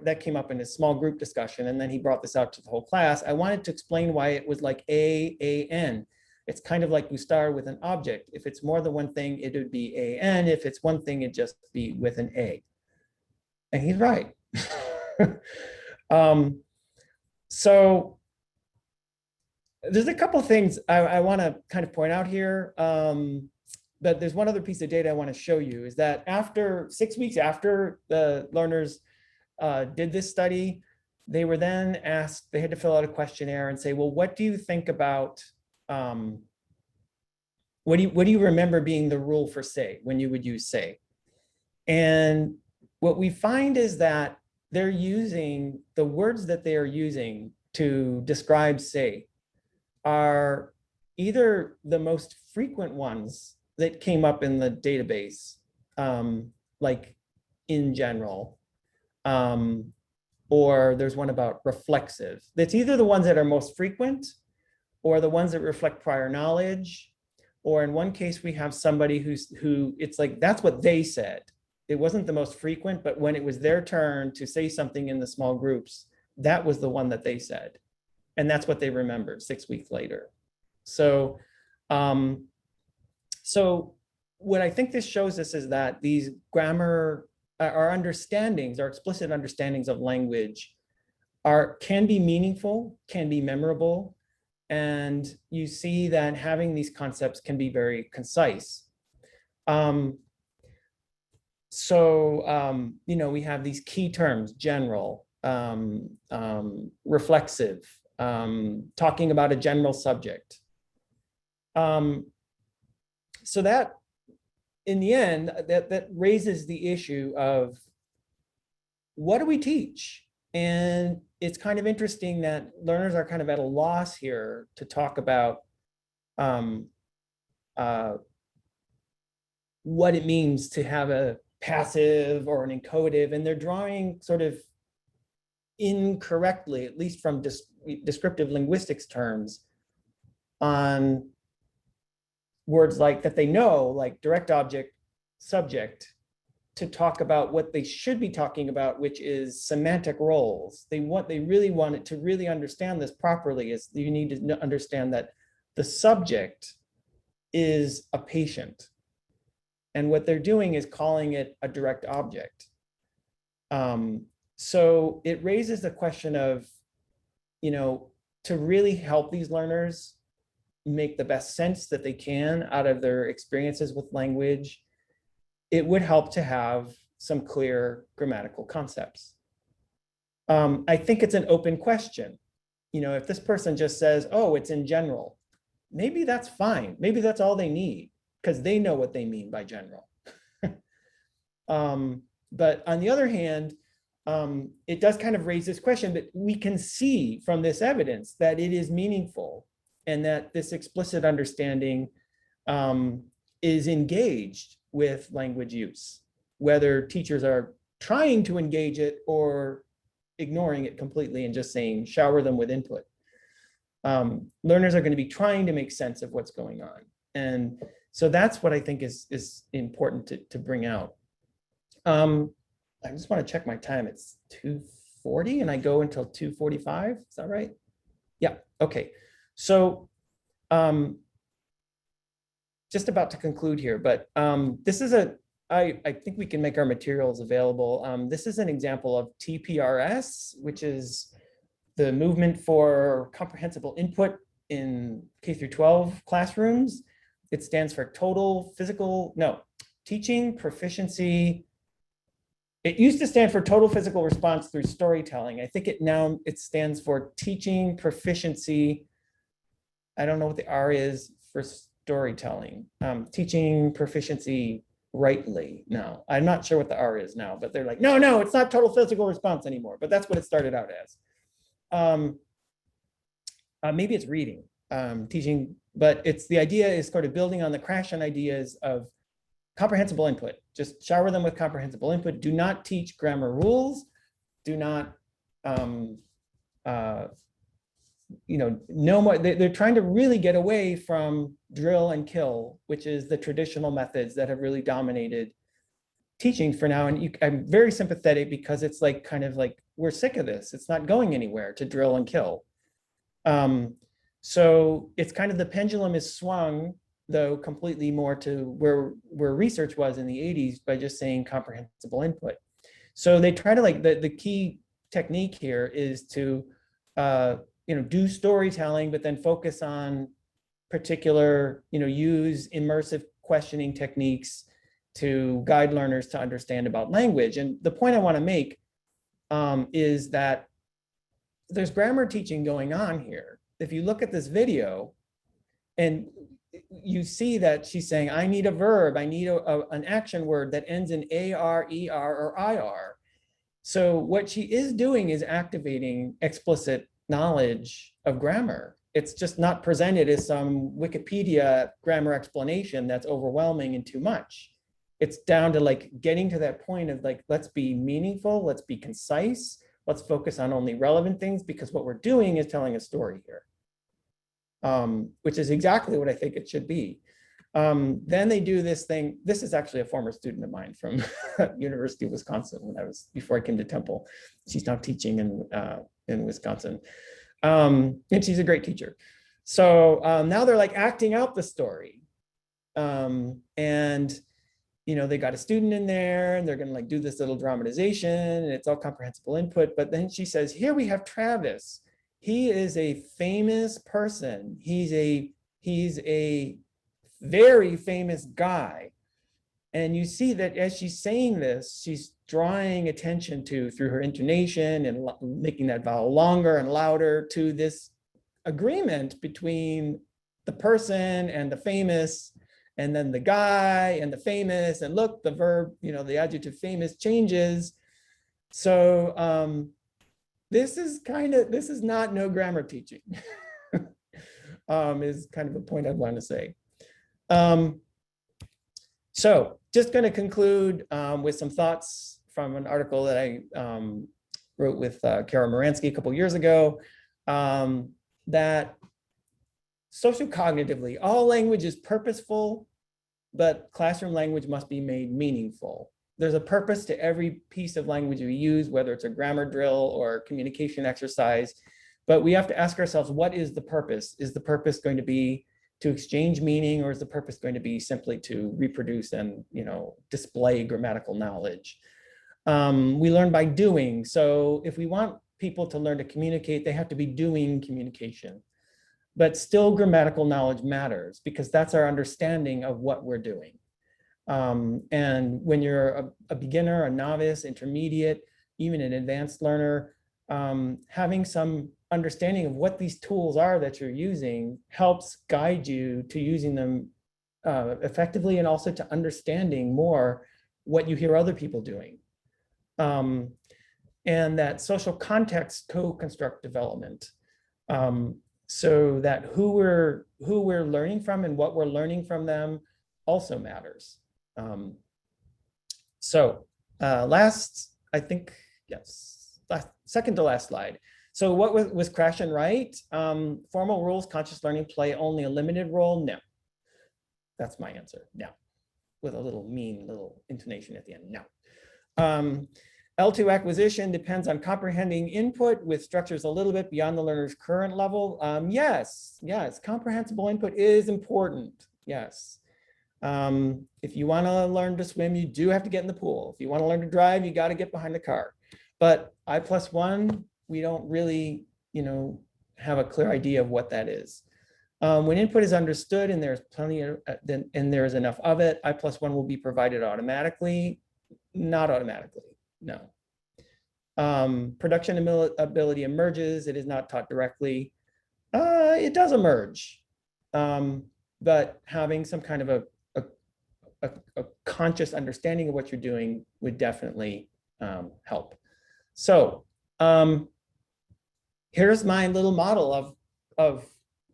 that came up in his small group discussion, and then he brought this out to the whole class. I wanted to explain why it was like A-N. It's kind of like gustar with an object. If it's more than one thing, it would be A-N. If it's one thing, it'd just be with an A. And he's right. So there's a couple of things I want to kind of point out here. But there's one other piece of data I want to show you is that after 6 weeks after the learners did this study, they were then asked, they had to fill out a questionnaire and say, well, what do you think about, what do you remember being the rule for say, when you would use say? And what we find is that they're using, the words that they are using to describe say are either the most frequent ones that came up in the database, like in general, or there's one about reflexive. That's either the ones that are most frequent or the ones that reflect prior knowledge. Or in one case, we have somebody who it's like, that's what they said. It wasn't the most frequent, but when it was their turn to say something in the small groups, that was the one that they said. And that's what they remembered 6 weeks later. So, so what I think this shows us is that these grammar, our understandings, our explicit understandings of language can be meaningful, can be memorable. And you see that having these concepts can be very concise. You know, we have these key terms, general, reflexive, talking about a general subject. So that, in the end, that raises the issue of what do we teach? And it's kind of interesting that learners are kind of at a loss here to talk about what it means to have a passive or an encodative, and they're drawing sort of incorrectly, at least from descriptive linguistics terms, on words like that they know, like direct object, subject, to talk about what they should be talking about, which is semantic roles. They really want it to really understand this properly. Is you need to understand that the subject is a patient, and what they're doing is calling it a direct object. So it raises the question of, you know, to really help these learners make the best sense that they can out of their experiences with language, it would help to have some clear grammatical concepts. I think it's an open question. You know, if this person just says, oh, it's in general, maybe that's fine. Maybe that's all they need because they know what they mean by general. But on the other hand, it does kind of raise this question, but we can see from this evidence that it is meaningful and that this explicit understanding is engaged with language use, whether teachers are trying to engage it or ignoring it completely and just saying, shower them with input. Learners are going to be trying to make sense of what's going on. And so that's what I think is important to bring out. I just want to check my time. It's 2:40 and I go until 2:45. Is that right? Yeah, okay. So just about to conclude here, but this is I think we can make our materials available. This is an example of TPRS, which is the movement for comprehensible input in K through 12 classrooms. It stands for teaching proficiency. It used to stand for total physical response through storytelling. I think it stands for teaching proficiency. I don't know what the R is for storytelling. Teaching proficiency rightly. No, I'm not sure what the R is now, but they're like, no, it's not total physical response anymore, but that's what it started out as. Maybe it's reading, teaching, but the idea is sort of building on the Krashen ideas of comprehensible input. Just shower them with comprehensible input. Do not teach grammar rules. Do not, no more. They're trying to really get away from drill and kill, which is the traditional methods that have really dominated teaching for now. And I'm very sympathetic because it's like kind of like, we're sick of this. It's not going anywhere to drill and kill. So it's kind of the pendulum is swung, though, completely more to where research was in the 80s by just saying comprehensible input. So they try to the key technique here is to do storytelling, but then focus on particular, use immersive questioning techniques to guide learners to understand about language. And the point I want to make is that there's grammar teaching going on here. If you look at this video and you see that she's saying, I need a verb, I need an action word that ends in AR, ER, or IR. So what she is doing is activating explicit knowledge of grammar. It's just not presented as some Wikipedia grammar explanation that's overwhelming and too much. It's down to getting to that point of let's be meaningful, let's be concise, let's focus on only relevant things, because what we're doing is telling a story here, which is exactly what I think it should be. Then they do this thing. This is actually a former student of mine from University of Wisconsin before I came to Temple. She's now teaching in Wisconsin. And she's a great teacher. So now they're acting out the story. And they got a student in there and they're gonna do this little dramatization and it's all comprehensible input. But then she says, here we have Travis. He is a famous person. He's a very famous guy. And you see that as she's saying this, she's drawing attention through her intonation and making that vowel longer and louder, to this agreement between the person and the famous, and then the guy and the famous, and look, the verb, the adjective famous changes. So this is not no grammar teaching, is kind of a point I want to say. So just going to conclude with some thoughts from an article that I wrote with Kara Moransky a couple years ago, that sociocognitively, all language is purposeful, but classroom language must be made meaningful. There's a purpose to every piece of language we use, whether it's a grammar drill or communication exercise, but we have to ask ourselves, what is the purpose? Is the purpose going to be to exchange meaning, or is the purpose going to be simply to reproduce and display grammatical knowledge? We learn by doing. So if we want people to learn to communicate, they have to be doing communication. But still, grammatical knowledge matters, because that's our understanding of what we're doing. And when you're a beginner, a novice, intermediate, even an advanced learner, having some understanding of what these tools are that you're using helps guide you to using them effectively, and also to understanding more what you hear other people doing. And that social context co-construct development, so that who we're learning from and what we're learning from them also matters. Second to last slide. So what was Krashen right? Formal rules, conscious learning play only a limited role? No. That's my answer, no. With a little mean little intonation at the end, no. L2 acquisition depends on comprehending input with structures a little bit beyond the learner's current level. Yes, comprehensible input is important. Yes. If you want to learn to swim, you do have to get in the pool. If you want to learn to drive, you got to get behind the car. But I+1, we don't really, have a clear idea of what that is. When input is understood and there's plenty of, and there's enough of it, I+1 will be provided automatically. Not automatically, no. Production ability emerges. It is not taught directly. It does emerge, but having some kind of a conscious understanding of what you're doing would definitely help. So here's my little model of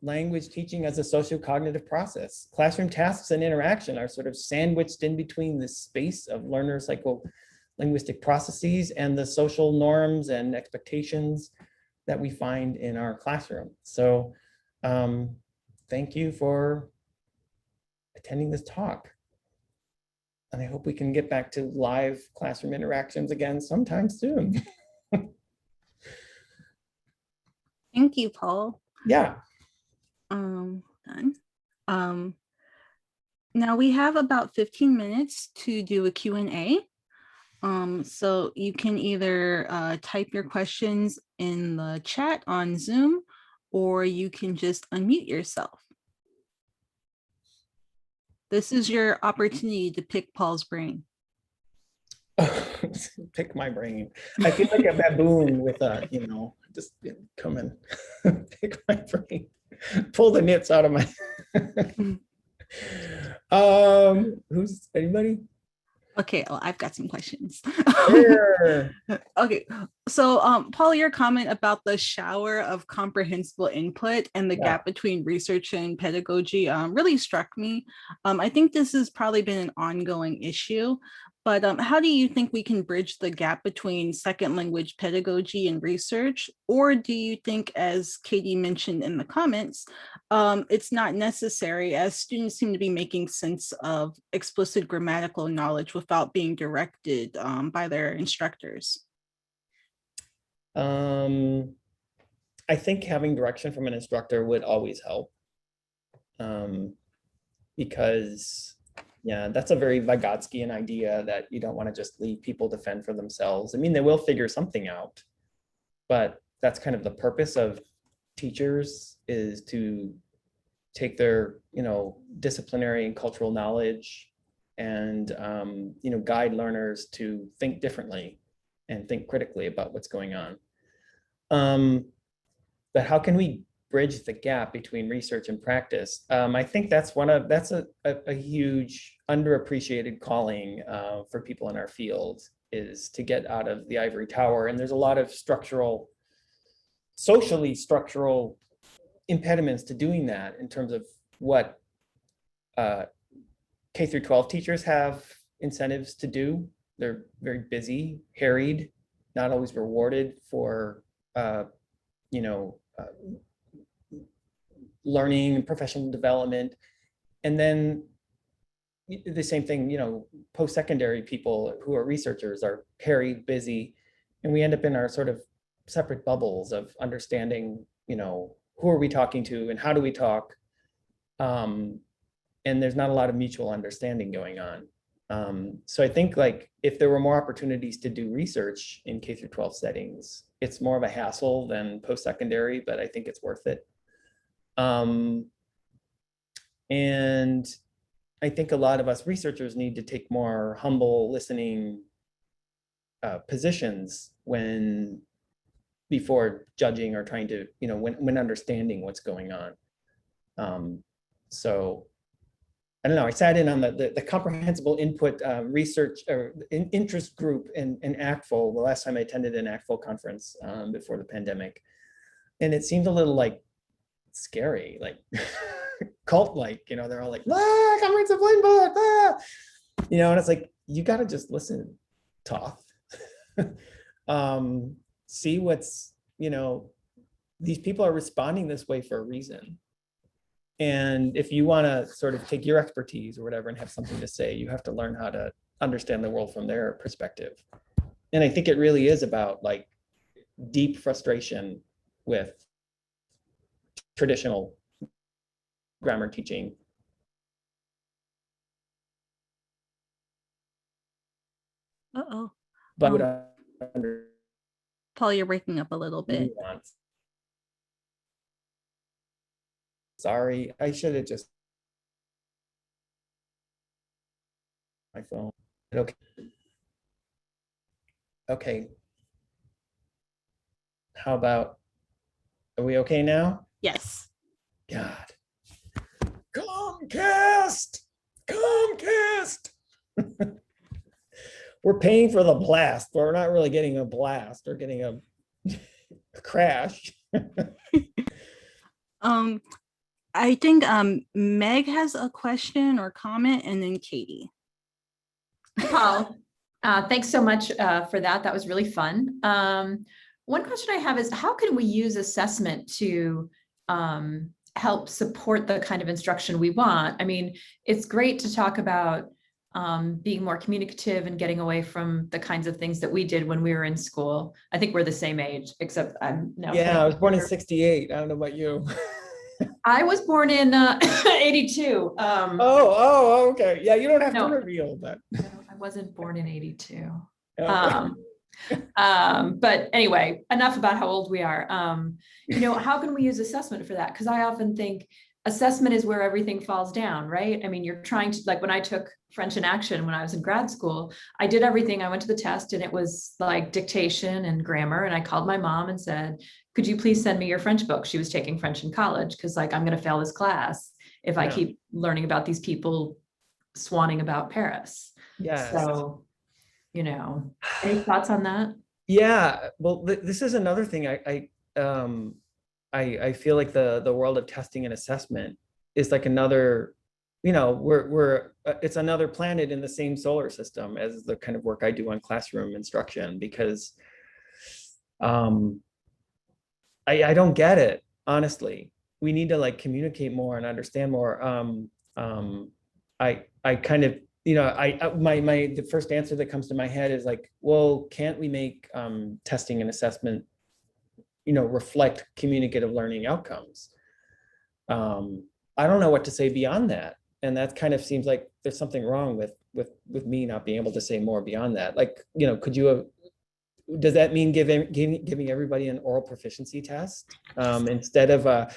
language teaching as a socio-cognitive process. Classroom tasks and interaction are sort of sandwiched in between the space of learner psycholinguistic processes and the social norms and expectations that we find in our classroom. So thank you for attending this talk. And I hope we can get back to live classroom interactions again sometime soon. Thank you, Paul. Yeah. Done. Now we have about 15 minutes to do a Q&A. So you can either type your questions in the chat on Zoom, or you can just unmute yourself. This is your opportunity to pick Paul's brain. Pick my brain. I feel like a baboon with a, just come in, pick my brain, pull the nits out of my. Who's anybody? Okay, well, I've got some questions. Sure. Okay, so Paul, your comment about the shower of comprehensible input and the gap between research and pedagogy really struck me. I think this has probably been an ongoing issue, but how do you think we can bridge the gap between second language pedagogy and research? Or do you think, as Katie mentioned in the comments, it's not necessary, as students seem to be making sense of explicit grammatical knowledge without being directed by their instructors? I think having direction from an instructor would always help, because that's a very Vygotskian idea that you don't want to just leave people to fend for themselves. I mean, they will figure something out, but that's kind of the purpose of teachers, is to take their, disciplinary and cultural knowledge and, guide learners to think differently and think critically about what's going on. But how can we bridge the gap between research and practice? I think that's a huge underappreciated calling for people in our field, is to get out of the ivory tower. And there's a lot of socially structural impediments to doing that, in terms of what K through 12 teachers have incentives to do. They're very busy, harried, not always rewarded for learning and professional development. And then the same thing, post-secondary people who are researchers are harried, busy, and we end up in our sort of separate bubbles of understanding, who are we talking to and how do we talk? And there's not a lot of mutual understanding going on. So I think, like, if there were more opportunities to do research in K through 12 settings, it's more of a hassle than post-secondary, but I think it's worth it. And I think a lot of us researchers need to take more humble listening positions before judging or trying to, when understanding what's going on. So I don't know, I sat in on the comprehensible input research or interest group in ACTFL the last time I attended an ACTFL conference before the pandemic. And it seemed a little like scary, like cult-like, they're all like, comprehensible input, and it's like, you got to just listen, talk, see what's, these people are responding this way for a reason. And if you want to sort of take your expertise or whatever and have something to say, you have to learn how to understand the world from their perspective. And I think it really is about like deep frustration with traditional grammar teaching. Uh-oh. But I would Paul, you're breaking up a little bit. nuance. Sorry, I should have just my phone. Okay. Okay. How about, are we okay now? Yes. God. Comcast! Comcast! We're paying for the blast, but we're not really getting a blast. We're getting a crash. I think Meg has a question or comment, and then Katie. Paul, thanks so much for that. That was really fun. One question I have is, how can we use assessment to help support the kind of instruction we want? I mean, it's great to talk about being more communicative and getting away from the kinds of things that we did when we were in school. I think we're the same age, except I'm now. Yeah, I was born in 68. I don't know about you. I was born in 82. Okay. Yeah, you don't have to reveal that. No, I wasn't born in 82. Okay. But anyway, enough about how old we are. How can we use assessment for that? Because I often think assessment is where everything falls down, right? I mean, you're trying to, like when I took French in Action when I was in grad school, I did everything. I went to the test and it was like dictation and grammar. And I called my mom and said, could you please send me your French book? She was taking French in college because like, I'm going to fail this class if I keep learning about these people swanning about Paris. Yeah. So, any thoughts on that? Yeah, well, this is another thing. I feel like the world of testing and assessment is like another, it's another planet in the same solar system as the kind of work I do on classroom instruction, because I don't get it, honestly. We need to like communicate more and understand more. I kind of, the first answer that comes to my head is like, well, can't we make testing and assessment, reflect communicative learning outcomes? I don't know what to say beyond that. And that kind of seems like there's something wrong with me not being able to say more beyond that. Like, could you have, does that mean giving everybody an oral proficiency test instead of an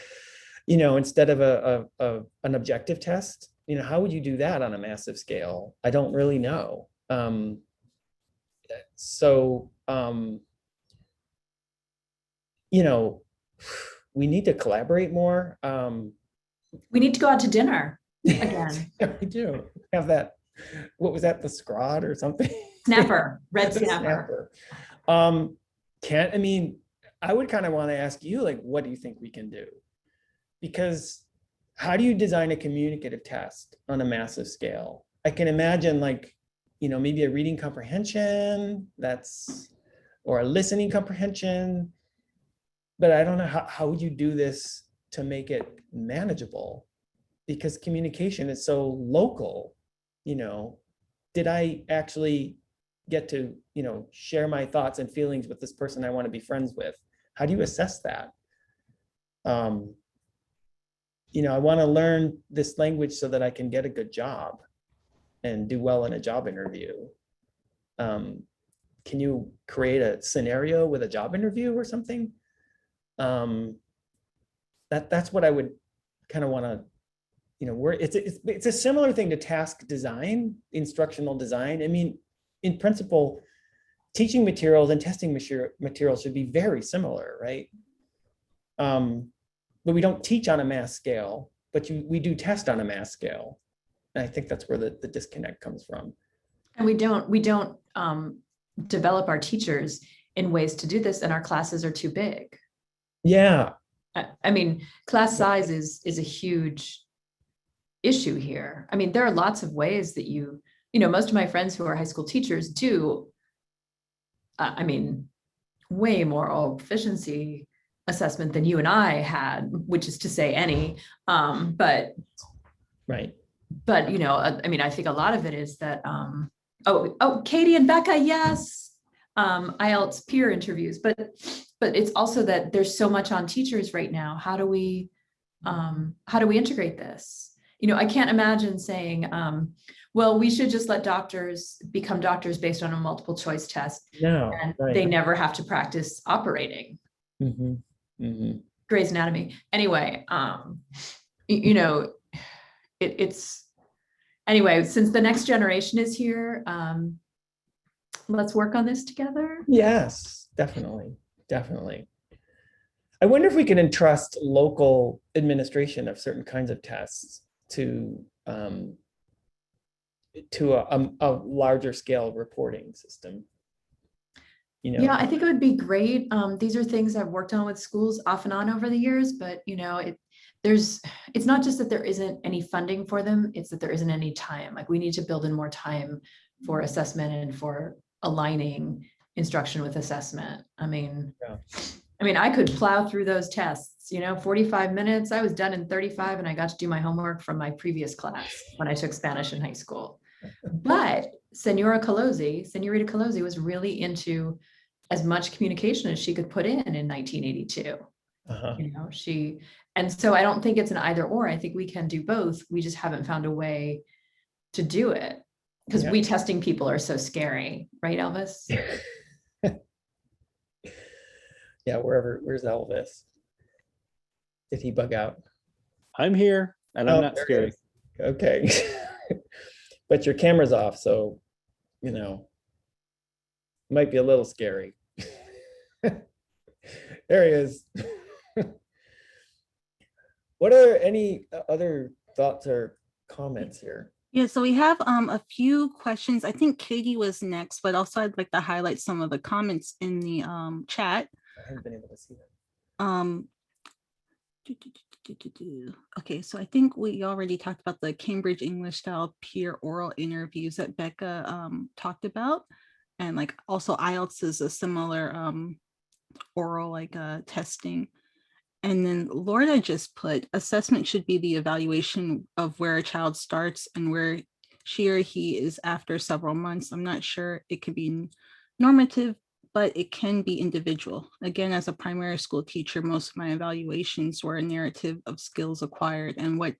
objective test? How would you do that on a massive scale? I don't really know. We need to collaborate more. We need to go out to dinner again. Yeah, we do have that. What was that? The scrod or something? Snapper, red snapper. I would kind of want to ask you, like, what do you think we can do? Because how do you design a communicative test on a massive scale? I can imagine like, maybe a reading comprehension or a listening comprehension, but I don't know how would you do this to make it manageable? Because communication is so local, did I actually get to, share my thoughts and feelings with this person I want to be friends with? How do you assess that? I want to learn this language so that I can get a good job and do well in a job interview. Can you create a scenario with a job interview or something? That's what I would kind of want to, it's a similar thing to task design, instructional design. I mean, in principle, teaching materials and testing materials should be very similar, right? But we don't teach on a mass scale, but we do test on a mass scale. And I think that's where the disconnect comes from. And we don't develop our teachers in ways to do this, and our classes are too big. Yeah. I mean, class size is a huge issue here. I mean, there are lots of ways that most of my friends who are high school teachers do, way more oral proficiency assessment than you and I had, which is to say any, but right. But, I think a lot of it is that, Katie and Becca, yes. IELTS peer interviews, but it's also that there's so much on teachers right now. How do we integrate this? You know, I can't imagine saying, well, we should just let doctors become doctors based on a multiple choice test. No, And right. they never have to practice operating. Mm-hmm. Mm-hmm. Grey's Anatomy. Anyway, you know, it's anyway, since the next generation is here, let's work on this together. Yes, definitely. Definitely. I wonder if we can entrust local administration of certain kinds of tests to a larger scale reporting system. You know, Yeah, I think it would be great. These are things I've worked on with schools off and on over the years, but you know, it's not just that there isn't any funding for them, it's that there isn't any time. Like we need to build in more time for assessment and for aligning instruction with assessment. I mean, I could plow through those tests, you know, 45 minutes. I was done in 35 and I got to do my homework from my previous class when I took Spanish in high school. But Senorita Colosi was really into as much communication as she could put in 1982. You know, and so I don't think it's an either or. I think we can do both. We just haven't found a way to do it because we testing people are so scary, right, Elvis? Yeah, where's Elvis? Did he bug out? I'm here and I'm not scary. Okay. But your camera's off, so, you know, might be a little scary. There he is. What are any other thoughts or comments here? Yeah, so we have a few questions. I think Katie was next, but also I'd like to highlight some of the comments in the chat. I haven't been able to see that. Okay, so I think we already talked about the Cambridge English style peer oral interviews that Becca talked about. And like also IELTS is a similar oral like testing. And then Lorna just put assessment should be the evaluation of where a child starts and where she or he is after several months. I'm not sure it could be normative, but it can be individual. Again, as a primary school teacher, most of my evaluations were a narrative of skills acquired and what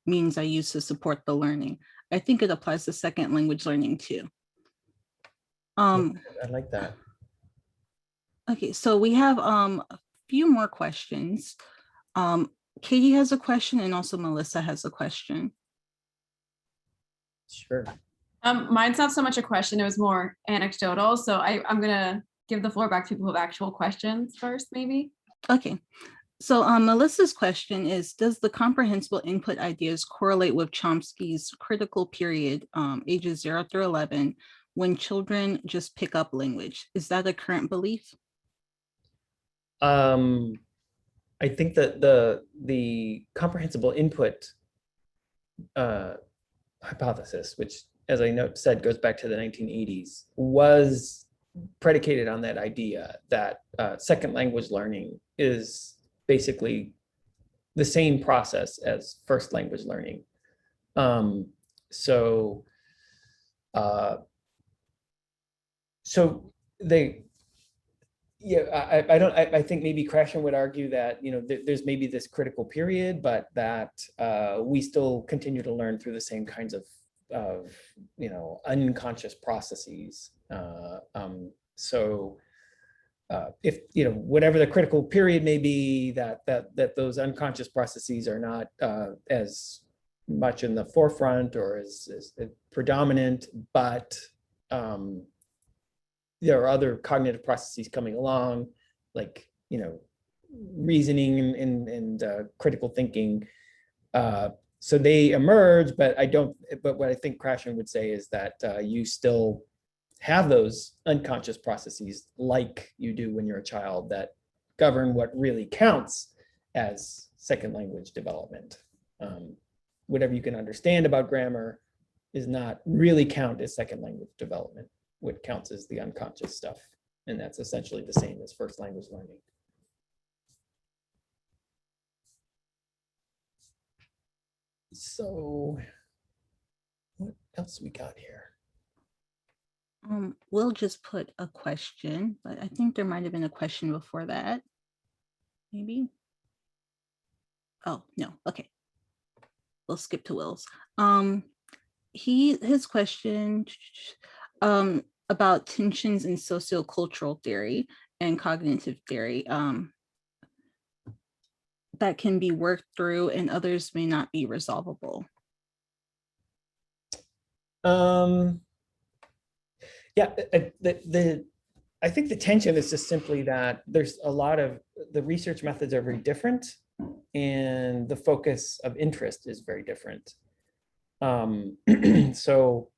means I use to support the learning. I think it applies to second language learning too. I like that. Okay, so we have a few more questions. Katie has a question and also Melissa has a question. Sure. Mine's not so much a question, it was more anecdotal. So I'm gonna give the floor back to people who have actual questions first, maybe. Okay, so Melissa's question is, does the comprehensible input ideas correlate with Chomsky's critical period, ages 0 through 11, when children just pick up language? Is that a current belief? I think that the comprehensible input hypothesis, which, as I said, goes back to the 1980s, was predicated on that idea that second language learning is basically the same process as first language learning. So they, yeah, I think maybe Krashen would argue that, you know, there's maybe this critical period, but that we still continue to learn through the same kinds of you know, unconscious processes. If, you know, whatever the critical period may be, that those unconscious processes are not as much in the forefront or as predominant, but there are other cognitive processes coming along, like, you know, reasoning and critical thinking. So they emerge, but what I think Krashen would say is that you still have those unconscious processes like you do when you're a child that govern what really counts as second language development. Whatever you can understand about grammar is not really count as second language development. What counts is the unconscious stuff. And that's essentially the same as first language learning. So what else we got here? We'll just put a question, but I think there might have been a question before that. Maybe. Oh, no. Okay. We'll skip to Will's. His question about tensions in sociocultural theory and cognitive theory that can be worked through and others may not be resolvable. Yeah, I think the tension is just simply that there's a lot of the research methods are very different and the focus of interest is very different. So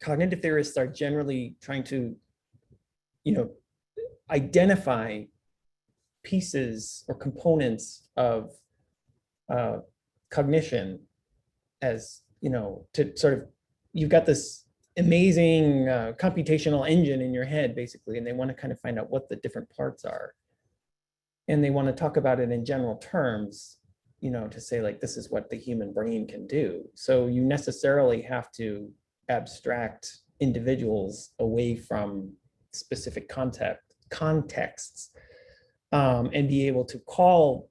cognitive theorists are generally trying to, identify pieces or components of cognition as, to sort of, you've got this amazing computational engine in your head, basically, and they want to kind of find out what the different parts are. And they want to talk about it in general terms, to say like, this is what the human brain can do. So you necessarily have to abstract individuals away from specific contexts and be able to call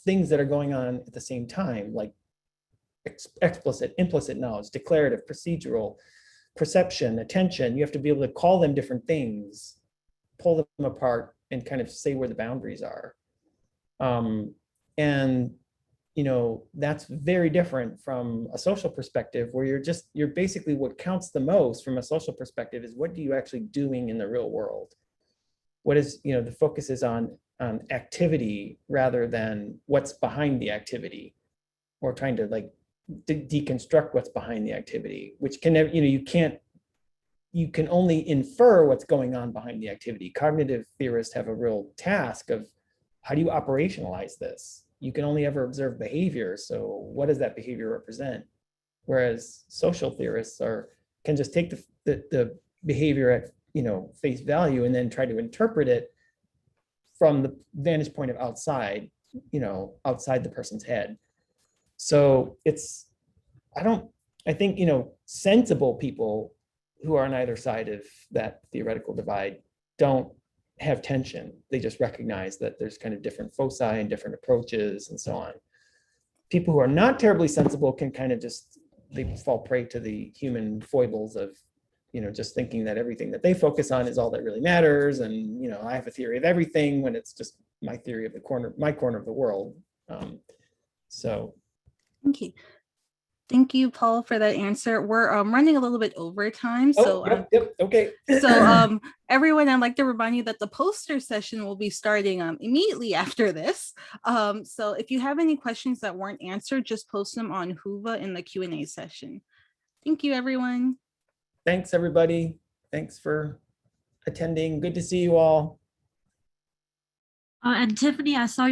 things that are going on at the same time, like explicit, implicit knowledge, declarative, procedural, perception, attention. You have to be able to call them different things, pull them apart, and kind of say where the boundaries are. And that's very different from a social perspective, where you're basically, what counts the most from a social perspective is what do you actually doing in the real world? What is, the focus is on activity rather than what's behind the activity, or trying to like deconstruct what's behind the activity, which can never, you can only infer what's going on behind the activity. Cognitive theorists have a real task of how do you operationalize this? You can only ever observe behavior. So what does that behavior represent? Whereas social theorists can just take the behavior at face value and then try to interpret it from the vantage point of outside the person's head. So I think sensible people who are on either side of that theoretical divide don't have tension. They just recognize that there's kind of different foci and different approaches and so on. People who are not terribly sensible can kind of they fall prey to the human foibles of, just thinking that everything that they focus on is all that really matters. And, I have a theory of everything when it's just my theory of my corner of the world. So. Okay. Thank you, Paul, for that answer. We're running a little bit over time. So yep, okay. So everyone, I'd like to remind you that the poster session will be starting immediately after this. So if you have any questions that weren't answered, just post them on Whova in the Q&A session. Thank you, everyone. Thanks, everybody. Thanks for attending. Good to see you all. And Tiffany, I saw